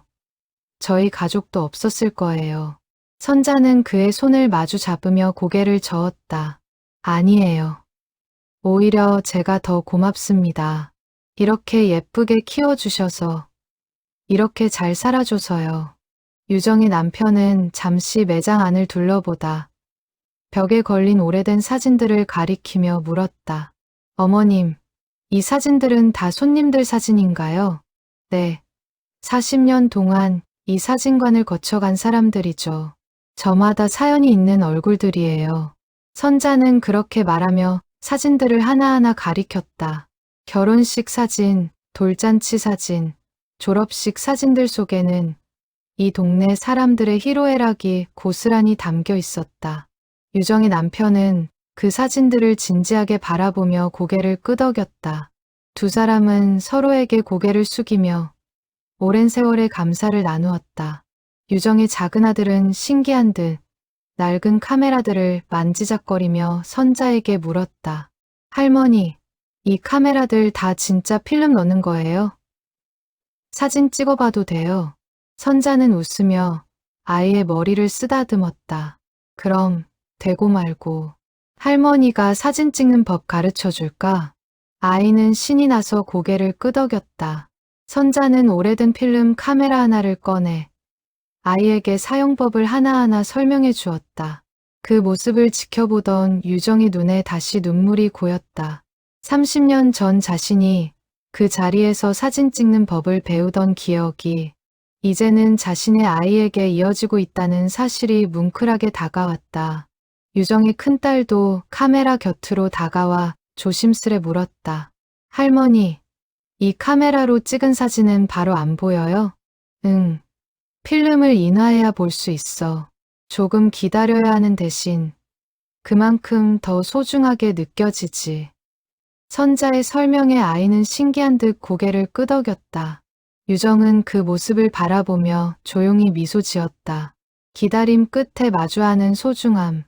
저희 가족도 없었을 거예요. 선자는 그의 손을 마주 잡으며 고개를 저었다. 아니에요. 오히려 제가 더 고맙습니다. 이렇게 예쁘게 키워주셔서, 이렇게 잘 살아줘서요. 유정의 남편은 잠시 매장 안을 둘러보다 벽에 걸린 오래된 사진들을 가리키며 물었다. 어머님, 이 사진들은 다 손님들 사진인가요? 네. 40년 동안 이 사진관을 거쳐간 사람들이죠. 저마다 사연이 있는 얼굴들이에요. 선자는 그렇게 말하며 사진들을 하나하나 가리켰다. 결혼식 사진, 돌잔치 사진, 졸업식 사진들 속에는 이 동네 사람들의 희로애락이 고스란히 담겨 있었다. 유정의 남편은 그 사진들을 진지하게 바라보며 고개를 끄덕였다. 두 사람은 서로에게 고개를 숙이며 오랜 세월의 감사를 나누었다. 유정의 작은 아들은 신기한 듯 낡은 카메라들을 만지작거리며 선자에게 물었다. 할머니, 이 카메라들 다 진짜 필름 넣는 거예요? 사진 찍어봐도 돼요. 선자는 웃으며 아이의 머리를 쓰다듬었다. 그럼 되고 말고 할머니가 사진 찍는 법 가르쳐 줄까? 아이는 신이 나서 고개를 끄덕였다. 선자는 오래된 필름 카메라 하나를 꺼내 아이에게 사용법을 하나하나 설명해 주었다. 그 모습을 지켜보던 유정의 눈에 다시 눈물이 고였다. 30년 전 자신이 그 자리에서 사진 찍는 법을 배우던 기억이 이제는 자신의 아이에게 이어지고 있다는 사실이 뭉클하게 다가왔다. 유정의 큰딸도 카메라 곁으로 다가와 조심스레 물었다. 할머니, 이 카메라로 찍은 사진은 바로 안 보여요? 응. 필름을 인화해야 볼 수 있어. 조금 기다려야 하는 대신 그만큼 더 소중하게 느껴지지. 선자의 설명에 아이는 신기한 듯 고개를 끄덕였다. 유정은 그 모습을 바라보며 조용히 미소 지었다. 기다림 끝에 마주하는 소중함.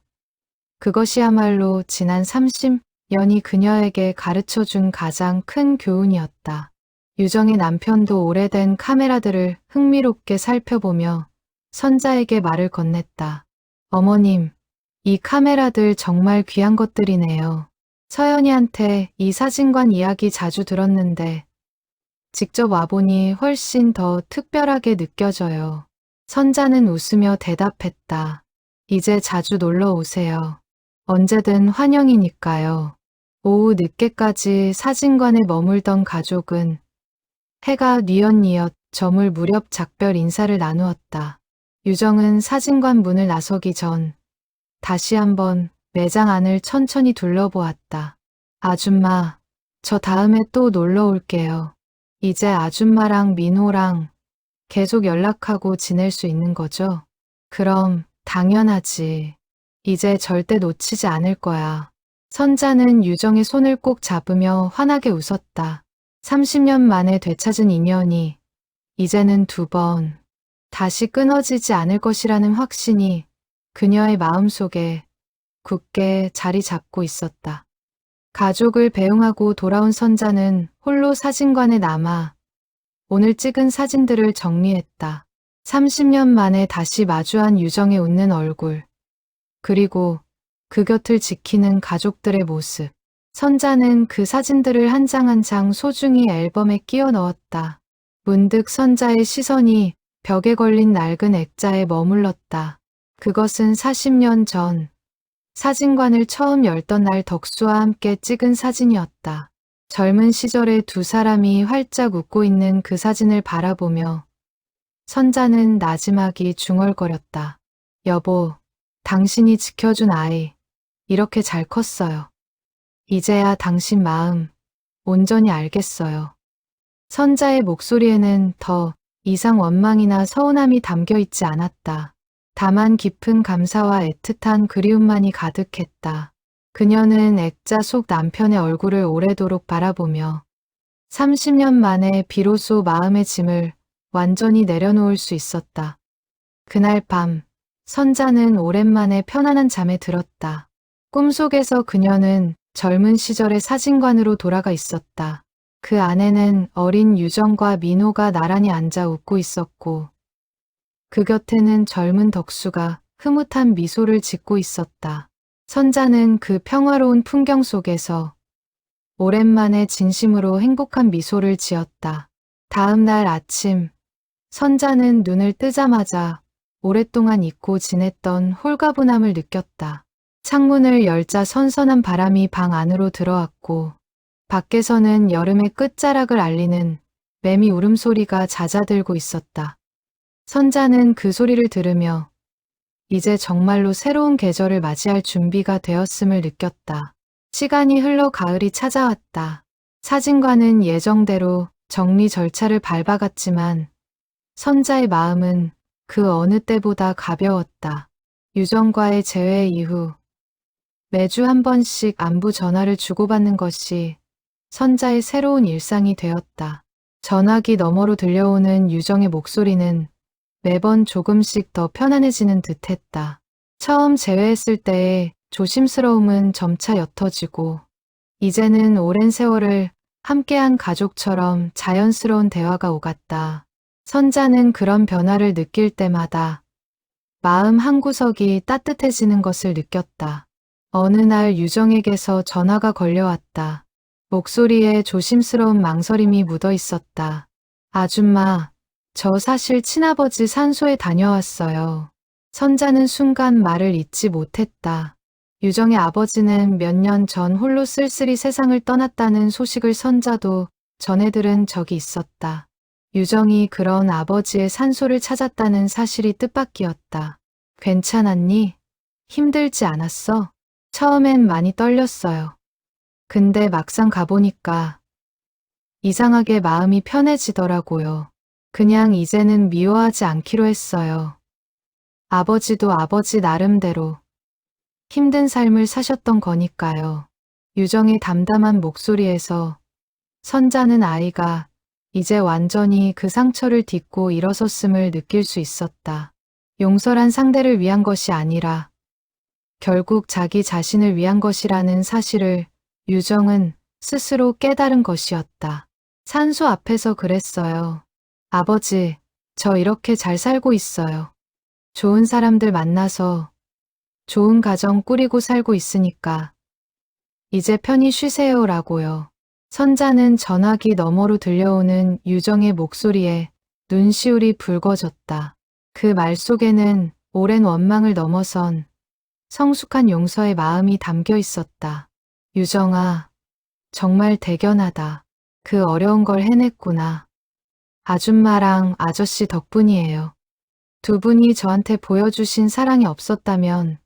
그것이야말로 지난 30년이 그녀에게 가르쳐준 가장 큰 교훈이었다. 유정의 남편도 오래된 카메라들을 흥미롭게 살펴보며 선자에게 말을 건넸다. 어머님, 이 카메라들 정말 귀한 것들이네요. 서연이한테 이 사진관 이야기 자주 들었는데 직접 와보니 훨씬 더 특별하게 느껴져요. 선자는 웃으며 대답했다. 이제 자주 놀러 오세요. 언제든 환영이니까요. 오후 늦게까지 사진관에 머물던 가족은 해가 뉘엿뉘엿 저물 무렵 작별 인사를 나누었다. 유정은 사진관 문을 나서기 전 다시 한번 매장 안을 천천히 둘러보았다. 아줌마, 저 다음에 또 놀러 올게요. 이제 아줌마랑 민호랑 계속 연락하고 지낼 수 있는 거죠? 그럼 당연하지. 이제 절대 놓치지 않을 거야. 선자는 유정의 손을 꼭 잡으며 환하게 웃었다. 30년 만에 되찾은 인연이 이제는 2번 다시 끊어지지 않을 것이라는 확신이 그녀의 마음속에 굳게 자리 잡고 있었다. 가족을 배웅하고 돌아온 선자는 홀로 사진관에 남아 오늘 찍은 사진들을 정리했다. 30년 만에 다시 마주한 유정의 웃는 얼굴, 그리고 그 곁을 지키는 가족들의 모습. 선자는 그 사진들을 한 장 한 장 소중히 앨범에 끼워 넣었다. 문득 선자의 시선이 벽에 걸린 낡은 액자에 머물렀다. 그것은 40년 전 사진관을 처음 열던 날 덕수와 함께 찍은 사진이었다. 젊은 시절의 2사람이 활짝 웃고 있는 그 사진을 바라보며 선자는 나지막이 중얼거렸다. 여보, 당신이 지켜준 아이, 이렇게 잘 컸어요. 이제야 당신 마음 온전히 알겠어요. 선자의 목소리에는 더 이상 원망이나 서운함이 담겨 있지 않았다. 다만 깊은 감사와 애틋한 그리움만이 가득했다. 그녀는 액자 속 남편의 얼굴을 오래도록 바라보며 30년 만에 비로소 마음의 짐을 완전히 내려놓을 수 있었다. 그날 밤, 선자는 오랜만에 편안한 잠에 들었다. 꿈속에서 그녀는 젊은 시절의 사진관으로 돌아가 있었다. 그 안에는 어린 유정과 민호가 나란히 앉아 웃고 있었고 그 곁에는 젊은 덕수가 흐뭇한 미소를 짓고 있었다. 선자는 그 평화로운 풍경 속에서 오랜만에 진심으로 행복한 미소를 지었다. 다음 날 아침, 선자는 눈을 뜨자마자 오랫동안 잊고 지냈던 홀가분함을 느꼈다. 창문을 열자 선선한 바람이 방 안으로 들어왔고 밖에서는 여름의 끝자락을 알리는 매미 울음소리가 잦아들고 있었다. 선자는 그 소리를 들으며 이제 정말로 새로운 계절을 맞이할 준비가 되었음을 느꼈다. 시간이 흘러 가을이 찾아왔다. 사진관은 예정대로 정리 절차를 밟아갔지만 선자의 마음은 그 어느 때보다 가벼웠다. 유정과의 재회 이후 매주 한 번씩 안부 전화를 주고받는 것이 선자의 새로운 일상이 되었다. 전화기 너머로 들려오는 유정의 목소리는 매번 조금씩 더 편안해지는 듯했다. 처음 재회했을 때의 조심스러움은 점차 옅어지고 이제는 오랜 세월을 함께한 가족처럼 자연스러운 대화가 오갔다. 선자는 그런 변화를 느낄 때마다 마음 한구석이 따뜻해지는 것을 느꼈다. 어느 날 유정에게서 전화가 걸려왔다. 목소리에 조심스러운 망설임이 묻어 있었다. 아줌마, 저 사실 친아버지 산소에 다녀왔어요. 선자는 순간 말을 잇지 못했다. 유정의 아버지는 몇 년 전 홀로 쓸쓸히 세상을 떠났다는 소식을 선자도 전해 들은 적이 있었다. 유정이 그런 아버지의 산소를 찾았다는 사실이 뜻밖이었다. 괜찮았니? 힘들지 않았어? 처음엔 많이 떨렸어요. 근데 막상 가보니까 이상하게 마음이 편해지더라고요. 그냥 이제는 미워하지 않기로 했어요. 아버지도 아버지 나름대로 힘든 삶을 사셨던 거니까요. 유정의 담담한 목소리에서 선자는 아이가 이제 완전히 그 상처를 딛고 일어섰음을 느낄 수 있었다. 용서란 상대를 위한 것이 아니라 결국 자기 자신을 위한 것이라는 사실을 유정은 스스로 깨달은 것이었다. 산소 앞에서 그랬어요. 아버지, 저 이렇게 잘 살고 있어요. 좋은 사람들 만나서 좋은 가정 꾸리고 살고 있으니까 이제 편히 쉬세요라고요. 선자는 전화기 너머로 들려오는 유정의 목소리에 눈시울이 붉어졌다. 그 말 속에는 오랜 원망을 넘어선 성숙한 용서의 마음이 담겨 있었다. 유정아, 정말 대견하다. 그 어려운 걸 해냈구나. 아줌마랑 아저씨 덕분이에요. 두 분이 저한테 보여주신 사랑이 없었다면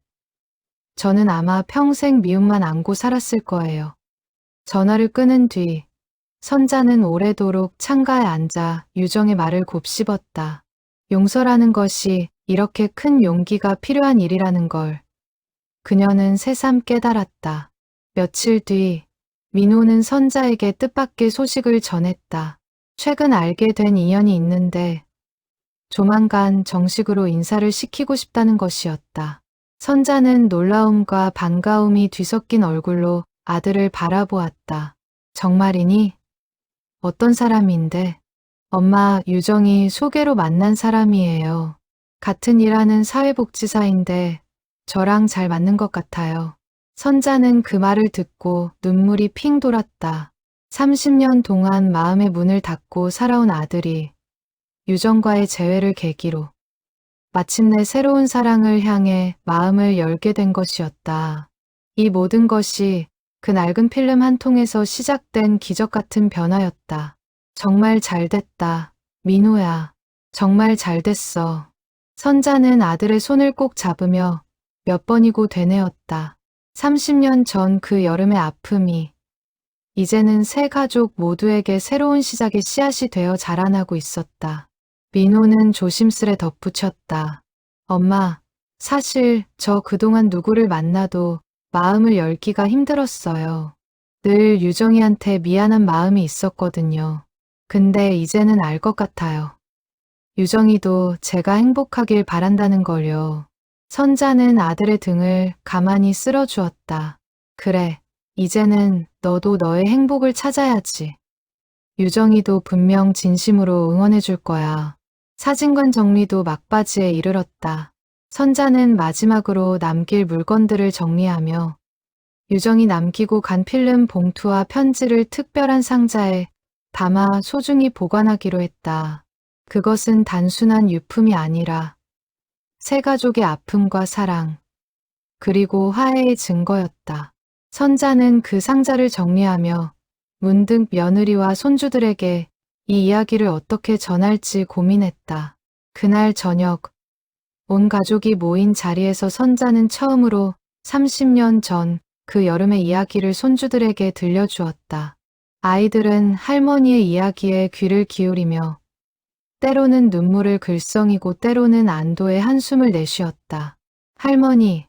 저는 아마 평생 미움만 안고 살았을 거예요. 전화를 끊은 뒤 선자는 오래도록 창가에 앉아 유정의 말을 곱씹었다. 용서라는 것이 이렇게 큰 용기가 필요한 일이라는 걸 그녀는 새삼 깨달았다. 며칠 뒤 민호는 선자에게 뜻밖의 소식을 전했다. 최근 알게 된 인연이 있는데 조만간 정식으로 인사를 시키고 싶다는 것이었다. 선자는 놀라움과 반가움이 뒤섞인 얼굴로 아들을 바라보았다. 정말이니? 어떤 사람인데? 엄마, 유정이 소개로 만난 사람이에요. 같은 일하는 사회복지사인데 저랑 잘 맞는 것 같아요. 선자는 그 말을 듣고 눈물이 핑 돌았다. 30년 동안 마음의 문을 닫고 살아온 아들이 유정과의 재회를 계기로 마침내 새로운 사랑을 향해 마음을 열게 된 것이었다. 이 모든 것이 그 낡은 필름 한 통에서 시작된 기적 같은 변화였다. 정말 잘됐다. 민호야. 정말 잘됐어. 선자는 아들의 손을 꼭 잡으며 몇 번이고 되뇌었다. 30년 전 그 여름의 아픔이 이제는 세 가족 모두에게 새로운 시작의 씨앗이 되어 자라나고 있었다. 민호는 조심스레 덧붙였다. 엄마, 사실 저 그동안 누구를 만나도 마음을 열기가 힘들었어요. 늘 유정이한테 미안한 마음이 있었거든요. 근데 이제는 알 것 같아요. 유정이도 제가 행복하길 바란다는 걸요. 선자는 아들의 등을 가만히 쓸어주었다. 그래, 이제는 너도 너의 행복을 찾아야지. 유정이도 분명 진심으로 응원해 줄 거야. 사진관 정리도 막바지에 이르렀다. 선자는 마지막으로 남길 물건들을 정리하며 유정이 남기고 간 필름 봉투와 편지를 특별한 상자에 담아 소중히 보관하기로 했다. 그것은 단순한 유품이 아니라 세 가족의 아픔과 사랑, 그리고 화해의 증거였다. 선자는 그 상자를 정리하며 문득 며느리와 손주들에게 이 이야기를 어떻게 전할지 고민했다. 그날 저녁, 온 가족이 모인 자리에서 선자는 처음으로 30년 전 그 여름의 이야기를 손주들에게 들려주었다. 아이들은 할머니의 이야기에 귀를 기울이며 때로는 눈물을 글썽이고 때로는 안도의 한숨을 내쉬었다. 할머니,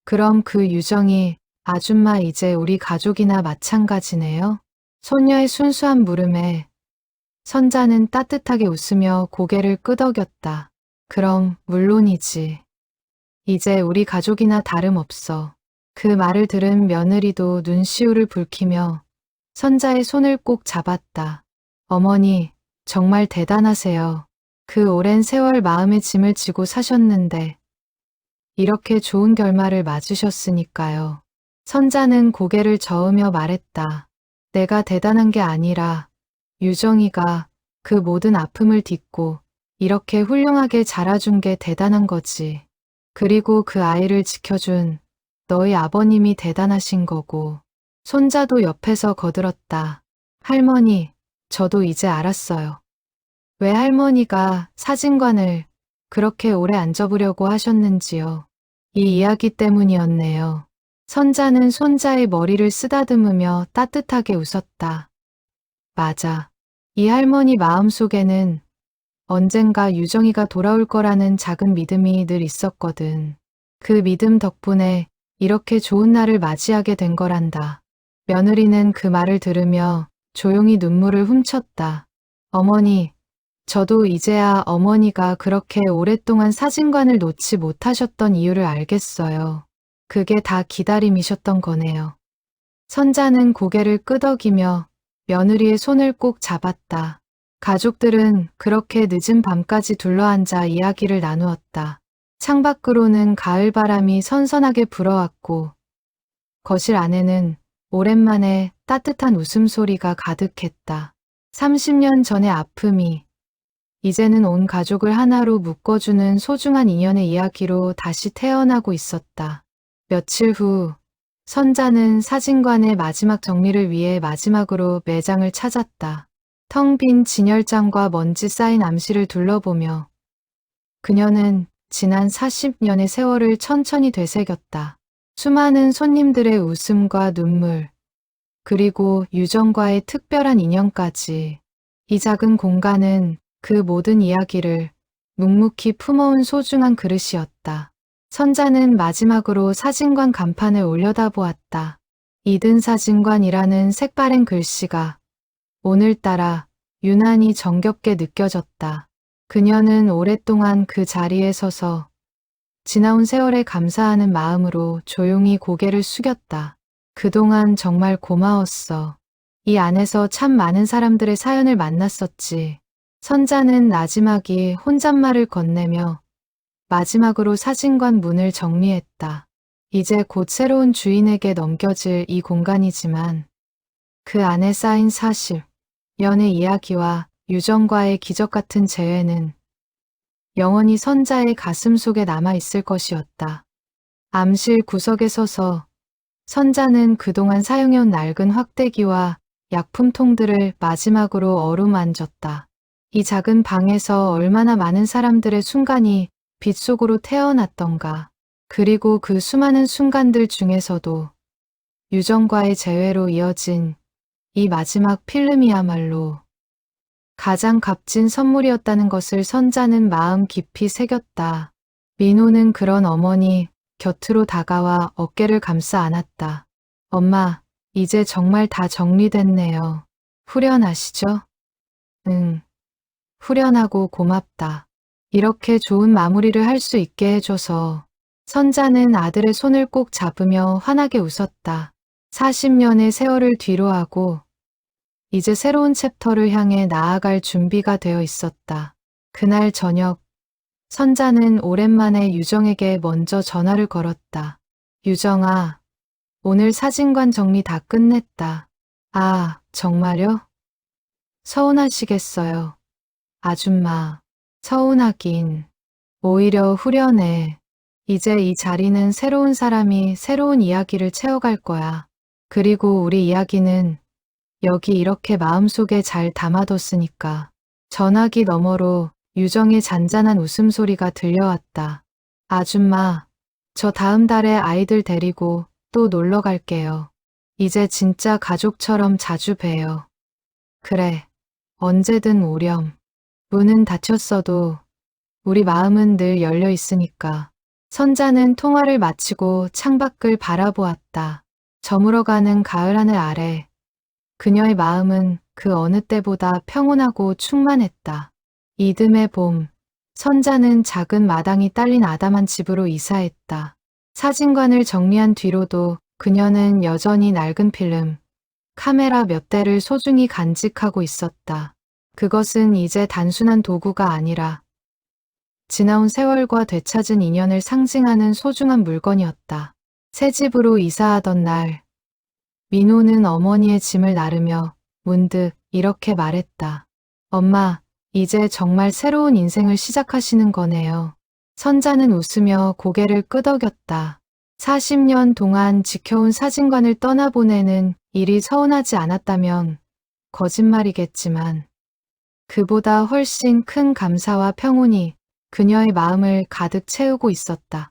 그럼 그 유정이 아줌마 이제 우리 가족이나 마찬가지네요? 소녀의 순수한 물음에 선자는 따뜻하게 웃으며 고개를 끄덕였다. 그럼 물론이지. 이제 우리 가족이나 다름없어. 그 말을 들은 며느리도 눈시울을 붉히며 선자의 손을 꼭 잡았다. 어머니, 정말 대단하세요. 그 오랜 세월 마음의 짐을 지고 사셨는데 이렇게 좋은 결말을 맞으셨으니까요. 선자는 고개를 저으며 말했다. 내가 대단한 게 아니라 유정이가 그 모든 아픔을 딛고 이렇게 훌륭하게 자라준 게 대단한 거지. 그리고 그 아이를 지켜준 너희 아버님이 대단하신 거고. 손자도 옆에서 거들었다. 할머니, 저도 이제 알았어요. 왜 할머니가 사진관을 그렇게 오래 안 접으려고 하셨는지요. 이 이야기 때문이었네요. 선자는 손자의 머리를 쓰다듬으며 따뜻하게 웃었다. 맞아. 이 할머니 마음속에는 언젠가 유정이가 돌아올 거라는 작은 믿음이 늘 있었거든. 그 믿음 덕분에 이렇게 좋은 날을 맞이하게 된 거란다. 며느리는 그 말을 들으며 조용히 눈물을 훔쳤다. 어머니, 저도 이제야 어머니가 그렇게 오랫동안 사진관을 놓지 못하셨던 이유를 알겠어요. 그게 다 기다림이셨던 거네요. 선자는 고개를 끄덕이며 며느리의 손을 꼭 잡았다. 가족들은 그렇게 늦은 밤까지 둘러앉아 이야기를 나누었다. 창밖으로는 가을 바람이 선선하게 불어왔고 거실 안에는 오랜만에 따뜻한 웃음소리가 가득했다. 30년 전의 아픔이 이제는 온 가족을 하나로 묶어주는 소중한 인연의 이야기로 다시 태어나고 있었다. 며칠 후 선자는 사진관의 마지막 정리를 위해 마지막으로 매장을 찾았다. 텅 빈 진열장과 먼지 쌓인 암실을 둘러보며 그녀는 지난 40년의 세월을 천천히 되새겼다. 수많은 손님들의 웃음과 눈물, 그리고 유정과의 특별한 인연까지. 이 작은 공간은 그 모든 이야기를 묵묵히 품어온 소중한 그릇이었다. 선자는 마지막으로 사진관 간판을 올려다보았다. 이든 사진관이라는 색바랜 글씨가 오늘따라 유난히 정겹게 느껴졌다. 그녀는 오랫동안 그 자리에 서서 지나온 세월에 감사하는 마음으로 조용히 고개를 숙였다. 그동안 정말 고마웠어. 이 안에서 참 많은 사람들의 사연을 만났었지. 선자는 나지막이 혼잣말을 건네며 마지막으로 사진관 문을 정리했다. 이제 곧 새로운 주인에게 넘겨질 이 공간이지만 그 안에 쌓인 사실, 연애 이야기와 유정과의 기적 같은 재회는 영원히 선자의 가슴 속에 남아있을 것이었다. 암실 구석에 서서 선자는 그동안 사용해온 낡은 확대기와 약품통들을 마지막으로 어루만졌다. 이 작은 방에서 얼마나 많은 사람들의 순간이 빛 속으로 태어났던가. 그리고 그 수많은 순간들 중에서도 유정과의 재회로 이어진 이 마지막 필름이야말로 가장 값진 선물이었다는 것을 선자는 마음 깊이 새겼다. 민호는 그런 어머니 곁으로 다가와 어깨를 감싸 안았다. 엄마, 이제 정말 다 정리됐네요. 후련하시죠? 응, 후련하고 고맙다. 이렇게 좋은 마무리를 할 수 있게 해줘서. 선자는 아들의 손을 꼭 잡으며 환하게 웃었다. 40년의 세월을 뒤로하고 이제 새로운 챕터를 향해 나아갈 준비가 되어 있었다. 그날 저녁, 선자는 오랜만에 유정에게 먼저 전화를 걸었다. 유정아, 오늘 사진관 정리 다 끝냈다. 아, 정말요? 서운하시겠어요. 아줌마, 서운하긴. 오히려 후련해. 이제 이 자리는 새로운 사람이 새로운 이야기를 채워갈 거야. 그리고 우리 이야기는 여기 이렇게 마음속에 잘 담아뒀으니까. 전화기 너머로 유정의 잔잔한 웃음소리가 들려왔다. 아줌마, 저 다음 달에 아이들 데리고 또 놀러 갈게요. 이제 진짜 가족처럼 자주 봬요. 그래, 언제든 오렴. 문은 닫혔어도 우리 마음은 늘 열려 있으니까. 선자는 통화를 마치고 창밖을 바라보았다. 저물어가는 가을 하늘 아래 그녀의 마음은 그 어느 때보다 평온하고 충만했다. 이듬해 봄, 선자는 작은 마당이 딸린 아담한 집으로 이사했다. 사진관을 정리한 뒤로도 그녀는 여전히 낡은 필름, 카메라 몇 대를 소중히 간직하고 있었다. 그것은 이제 단순한 도구가 아니라 지나온 세월과 되찾은 인연을 상징하는 소중한 물건이었다. 새 집으로 이사하던 날, 민호는 어머니의 짐을 나르며 문득 이렇게 말했다. 엄마, 이제 정말 새로운 인생을 시작하시는 거네요. 선자는 웃으며 고개를 끄덕였다. 40년 동안 지켜온 사진관을 떠나보내는 일이 서운하지 않았다면 거짓말이겠지만 그보다 훨씬 큰 감사와 평온이 그녀의 마음을 가득 채우고 있었다.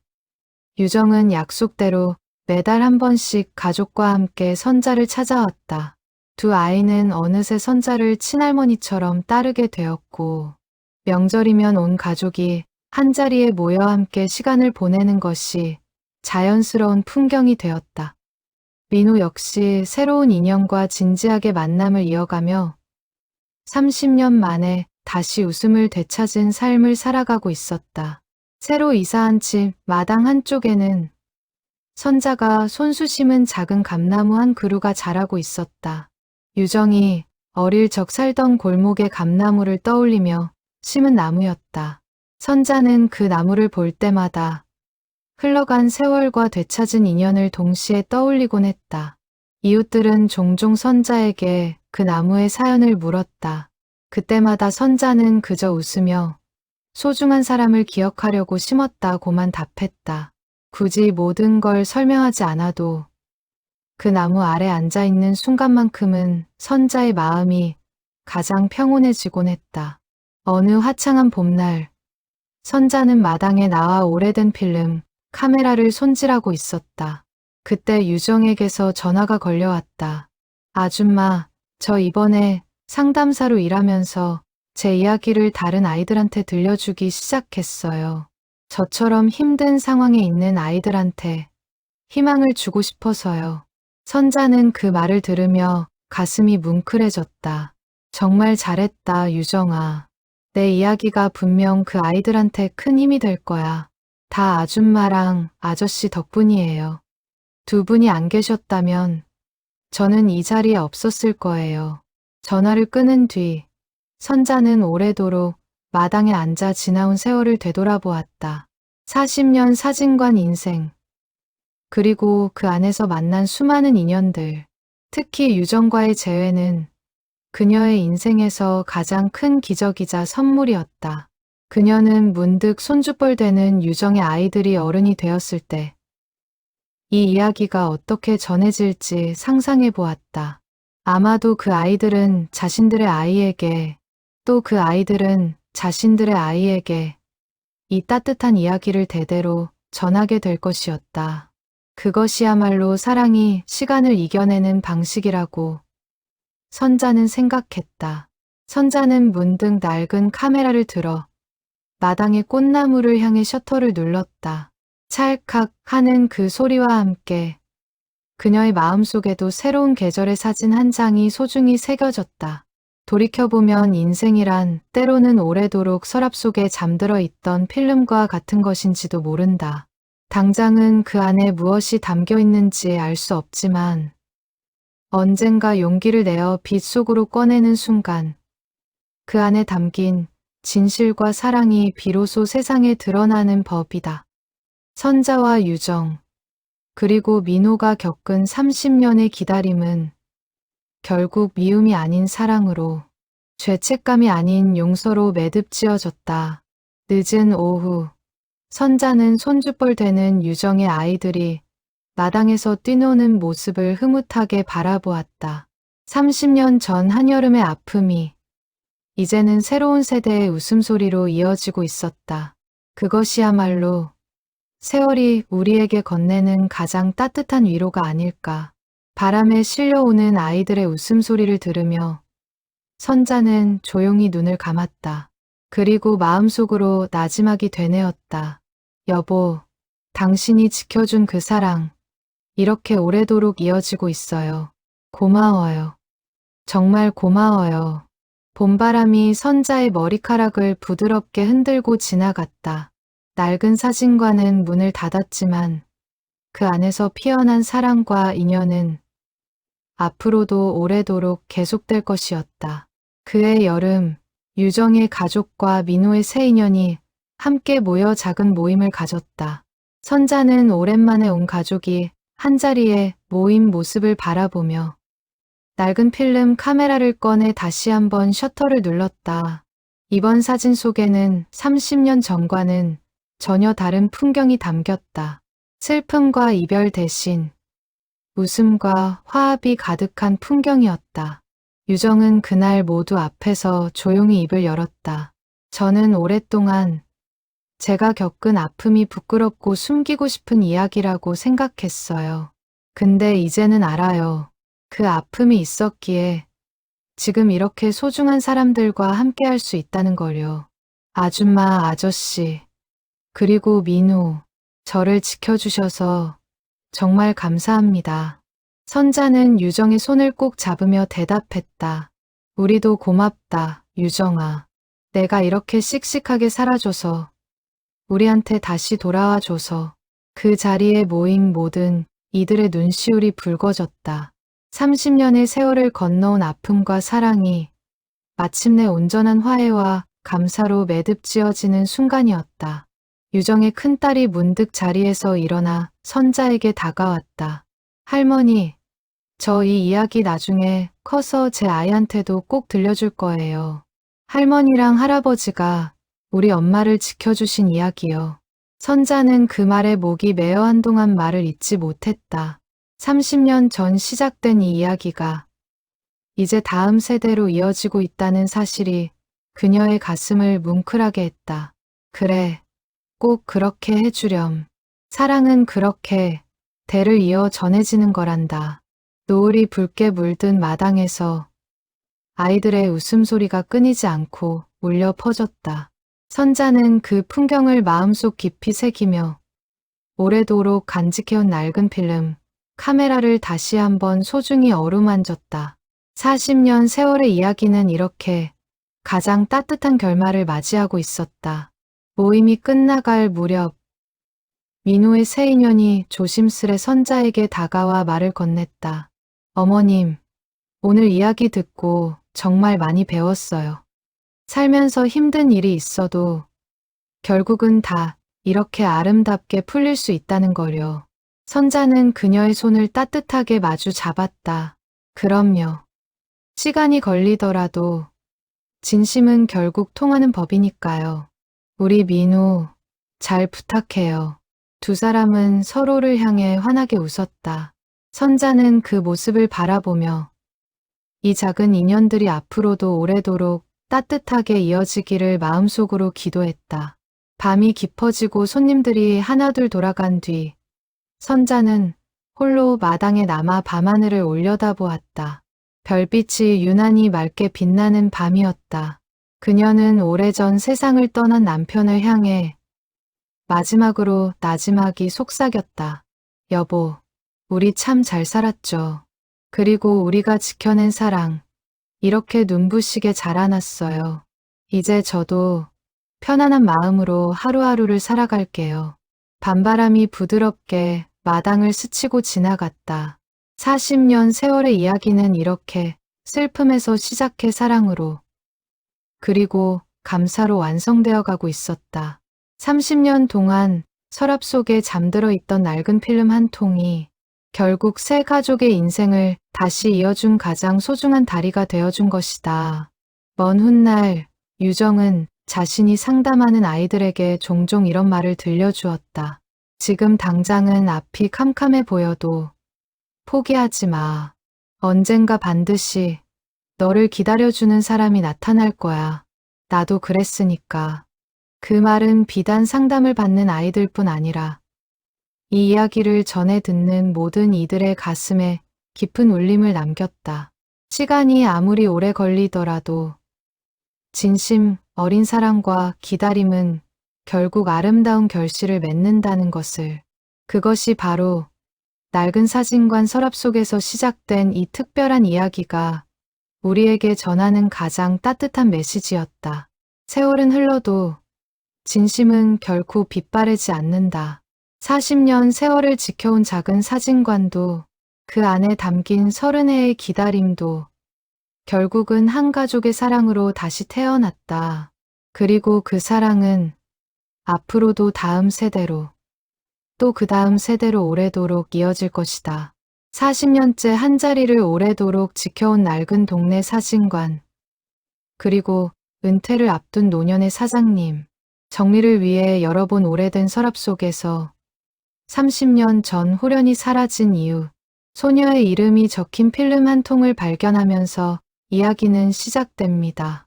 유정은 약속대로 매달 한 번씩 가족과 함께 선자를 찾아왔다. 두 아이는 어느새 선자를 친할머니처럼 따르게 되었고 명절이면 온 가족이 한자리에 모여 함께 시간을 보내는 것이 자연스러운 풍경이 되었다. 민호 역시 새로운 인연과 진지하게 만남을 이어가며 30년 만에 다시 웃음을 되찾은 삶을 살아가고 있었다. 새로 이사한 집 마당 한쪽에는 선자가 손수 심은 작은 감나무 한 그루가 자라고 있었다. 유정이 어릴 적 살던 골목의 감나무를 떠올리며 심은 나무였다. 선자는 그 나무를 볼 때마다 흘러간 세월과 되찾은 인연을 동시에 떠올리곤 했다. 이웃들은 종종 선자에게 그 나무의 사연을 물었다. 그때마다 선자는 그저 웃으며 소중한 사람을 기억하려고 심었다고만 답했다. 굳이 모든 걸 설명하지 않아도 그 나무 아래 앉아있는 순간만큼은 선자의 마음이 가장 평온해지곤 했다. 어느 화창한 봄날, 선자는 마당에 나와 오래된 필름, 카메라를 손질하고 있었다. 그때 유정에게서 전화가 걸려왔다. 아줌마, 저 이번에 상담사로 일하면서 제 이야기를 다른 아이들한테 들려주기 시작했어요. 저처럼 힘든 상황에 있는 아이들한테 희망을 주고 싶어서요. 선자는 그 말을 들으며 가슴이 뭉클해졌다. 정말 잘했다, 유정아. 내 이야기가 분명 그 아이들한테 큰 힘이 될 거야. 다 아줌마랑 아저씨 덕분이에요. 두 분이 안 계셨다면 저는 이 자리에 없었을 거예요. 전화를 끊은 뒤 선자는 오래도록 마당에 앉아 지나온 세월을 되돌아보았다. 40년 사진관 인생, 그리고 그 안에서 만난 수많은 인연들, 특히 유정과의 재회는 그녀의 인생에서 가장 큰 기적이자 선물이었다. 그녀는 문득 손주뻘 되는 유정의 아이들이 어른이 되었을 때 이 이야기가 어떻게 전해질지 상상해 보았다. 아마도 그 아이들은 자신들의 아이에게, 또 그 아이들은 자신들의 아이에게 이 따뜻한 이야기를 대대로 전하게 될 것이었다. 그것이야말로 사랑이 시간을 이겨내는 방식이라고 선자는 생각했다. 선자는 문득 낡은 카메라를 들어 마당의 꽃나무를 향해 셔터를 눌렀다. 찰칵 하는 그 소리와 함께 그녀의 마음속에도 새로운 계절의 사진 한 장이 소중히 새겨졌다. 돌이켜보면 인생이란 때로는 오래도록 서랍 속에 잠들어 있던 필름과 같은 것인지도 모른다. 당장은 그 안에 무엇이 담겨 있는지 알 수 없지만 언젠가 용기를 내어 빛 속으로 꺼내는 순간 그 안에 담긴 진실과 사랑이 비로소 세상에 드러나는 법이다. 선자와 유정, 그리고 민호가 겪은 30년의 기다림은 결국 미움이 아닌 사랑으로, 죄책감이 아닌 용서로 매듭지어졌다. 늦은 오후, 선자는 손주뻘 되는 유정의 아이들이 마당에서 뛰노는 모습을 흐뭇하게 바라보았다. 30년 전 한여름의 아픔이 이제는 새로운 세대의 웃음소리로 이어지고 있었다. 그것이야말로 세월이 우리에게 건네는 가장 따뜻한 위로가 아닐까. 바람에 실려오는 아이들의 웃음소리를 들으며 선자는 조용히 눈을 감았다. 그리고 마음속으로 나지막이 되뇌었다. 여보, 당신이 지켜준 그 사랑, 이렇게 오래도록 이어지고 있어요. 고마워요. 정말 고마워요. 봄바람이 선자의 머리카락을 부드럽게 흔들고 지나갔다. 낡은 사진관은 문을 닫았지만 그 안에서 피어난 사랑과 인연은 앞으로도 오래도록 계속될 것이었다. 그해 여름, 유정의 가족과 민호의 새 인연이 함께 모여 작은 모임을 가졌다. 선자는 오랜만에 온 가족이 한자리에 모인 모습을 바라보며 낡은 필름 카메라를 꺼내 다시 한번 셔터를 눌렀다. 이번 사진 속에는 30년 전과는 전혀 다른 풍경이 담겼다. 슬픔과 이별 대신 웃음과 화합이 가득한 풍경이었다. 유정은 그날 모두 앞에서 조용히 입을 열었다. 저는 오랫동안 제가 겪은 아픔이 부끄럽고 숨기고 싶은 이야기라고 생각했어요. 근데 이제는 알아요. 그 아픔이 있었기에 지금 이렇게 소중한 사람들과 함께 할 수 있다는 걸요. 아줌마, 아저씨, 그리고 민우, 저를 지켜주셔서 정말 감사합니다. 선자는 유정의 손을 꼭 잡으며 대답했다. 우리도 고맙다, 유정아. 내가 이렇게 씩씩하게 살아줘서, 우리한테 다시 돌아와줘서. 그 자리에 모인 모든 이들의 눈시울이 붉어졌다. 30년의 세월을 건너온 아픔과 사랑이 마침내 온전한 화해와 감사로 매듭지어지는 순간이었다. 유정의 큰딸이 문득 자리에서 일어나 선자에게 다가왔다. 할머니, 저 이 이야기 나중에 커서 제 아이한테도 꼭 들려줄 거예요. 할머니랑 할아버지가 우리 엄마를 지켜주신 이야기요. 선자는 그 말에 목이 메어 한동안 말을 잇지 못했다. 30년 전 시작된 이 이야기가 이제 다음 세대로 이어지고 있다는 사실이 그녀의 가슴을 뭉클하게 했다. 그래, 꼭 그렇게 해주렴. 사랑은 그렇게 대를 이어 전해지는 거란다. 노을이 붉게 물든 마당에서 아이들의 웃음소리가 끊이지 않고 울려 퍼졌다. 선자는 그 풍경을 마음속 깊이 새기며 오래도록 간직해온 낡은 필름, 카메라를 다시 한번 소중히 어루만졌다. 40년 세월의 이야기는 이렇게 가장 따뜻한 결말을 맞이하고 있었다. 모임이 끝나갈 무렵 민우의 새 인연이 조심스레 선자에게 다가와 말을 건넸다. 어머님, 오늘 이야기 듣고 정말 많이 배웠어요. 살면서 힘든 일이 있어도 결국은 다 이렇게 아름답게 풀릴 수 있다는 걸요. 선자는 그녀의 손을 따뜻하게 마주 잡았다. 그럼요. 시간이 걸리더라도 진심은 결국 통하는 법이니까요. 우리 민우, 잘 부탁해요. 두 사람은 서로를 향해 환하게 웃었다. 선자는 그 모습을 바라보며 이 작은 인연들이 앞으로도 오래도록 따뜻하게 이어지기를 마음속으로 기도했다. 밤이 깊어지고 손님들이 하나둘 돌아간 뒤 선자는 홀로 마당에 남아 밤하늘을 올려다보았다. 별빛이 유난히 맑게 빛나는 밤이었다. 그녀는 오래전 세상을 떠난 남편을 향해 마지막으로 나지막이 속삭였다. 여보, 우리 참 잘 살았죠. 그리고 우리가 지켜낸 사랑, 이렇게 눈부시게 자라났어요. 이제 저도 편안한 마음으로 하루하루를 살아갈게요. 밤바람이 부드럽게 마당을 스치고 지나갔다. 40년 세월의 이야기는 이렇게 슬픔에서 시작해 사랑으로, 그리고 감사로 완성되어 가고 있었다. 30년 동안 서랍 속에 잠들어 있던 낡은 필름 한 통이 결국 새 가족의 인생을 다시 이어준 가장 소중한 다리가 되어준 것이다. 먼 훗날 유정은 자신이 상담하는 아이들에게 종종 이런 말을 들려주었다. 지금 당장은 앞이 캄캄해 보여도 포기하지 마. 언젠가 반드시 너를 기다려주는 사람이 나타날 거야. 나도 그랬으니까. 그 말은 비단 상담을 받는 아이들뿐 아니라 이 이야기를 전해 듣는 모든 이들의 가슴에 깊은 울림을 남겼다. 시간이 아무리 오래 걸리더라도 진심, 어린 사랑과 기다림은 결국 아름다운 결실을 맺는다는 것을, 그것이 바로 낡은 사진관 서랍 속에서 시작된 이 특별한 이야기가 우리에게 전하는 가장 따뜻한 메시지였다. 세월은 흘러도 진심은 결코 빛바래지 않는다. 40년 세월을 지켜온 작은 사진관도 그 안에 담긴 30회의 기다림도 결국은 한 가족의 사랑으로 다시 태어났다. 그리고 그 사랑은 앞으로도 다음 세대로, 또 그 다음 세대로 오래도록 이어질 것이다. 40년째 한자리를 오래도록 지켜온 낡은 동네 사진관, 그리고 은퇴를 앞둔 노년의 사장님, 정리를 위해 열어본 오래된 서랍 속에서 30년 전 호련이 사라진 이후 소녀의 이름이 적힌 필름 한 통을 발견하면서 이야기는 시작됩니다.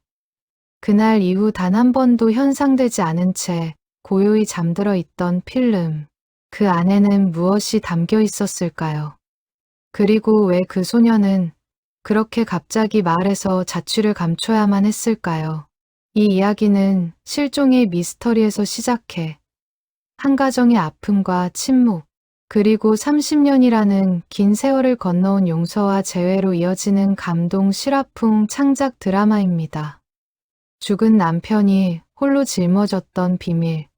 그날 이후 단 한 번도 현상되지 않은 채 고요히 잠들어 있던 필름. 그 안에는 무엇이 담겨 있었을까요? 그리고 왜 그 소녀는 그렇게 갑자기 마을에서 자취를 감춰야만 했을까요? 이 이야기는 실종의 미스터리에서 시작해 한 가정의 아픔과 침묵, 그리고 30년이라는 긴 세월을 건너온 용서와 재회로 이어지는 감동 실화풍 창작 드라마입니다. 죽은 남편이 홀로 짊어졌던 비밀,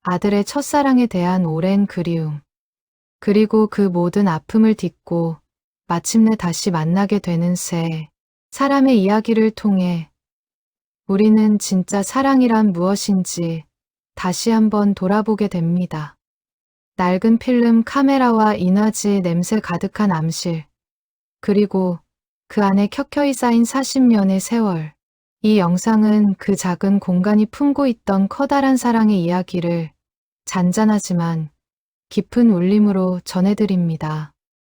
아들의 첫사랑에 대한 오랜 그리움, 그리고 그 모든 아픔을 딛고 마침내 다시 만나게 되는 새 사람의 이야기를 통해 우리는 진짜 사랑이란 무엇인지 다시 한번 돌아보게 됩니다. 낡은 필름 카메라와 인화지의 냄새 가득한 암실, 그리고 그 안에 켜켜이 쌓인 40년의 세월. 이 영상은 그 작은 공간이 품고 있던 커다란 사랑의 이야기를 잔잔하지만 깊은 울림으로 전해드립니다.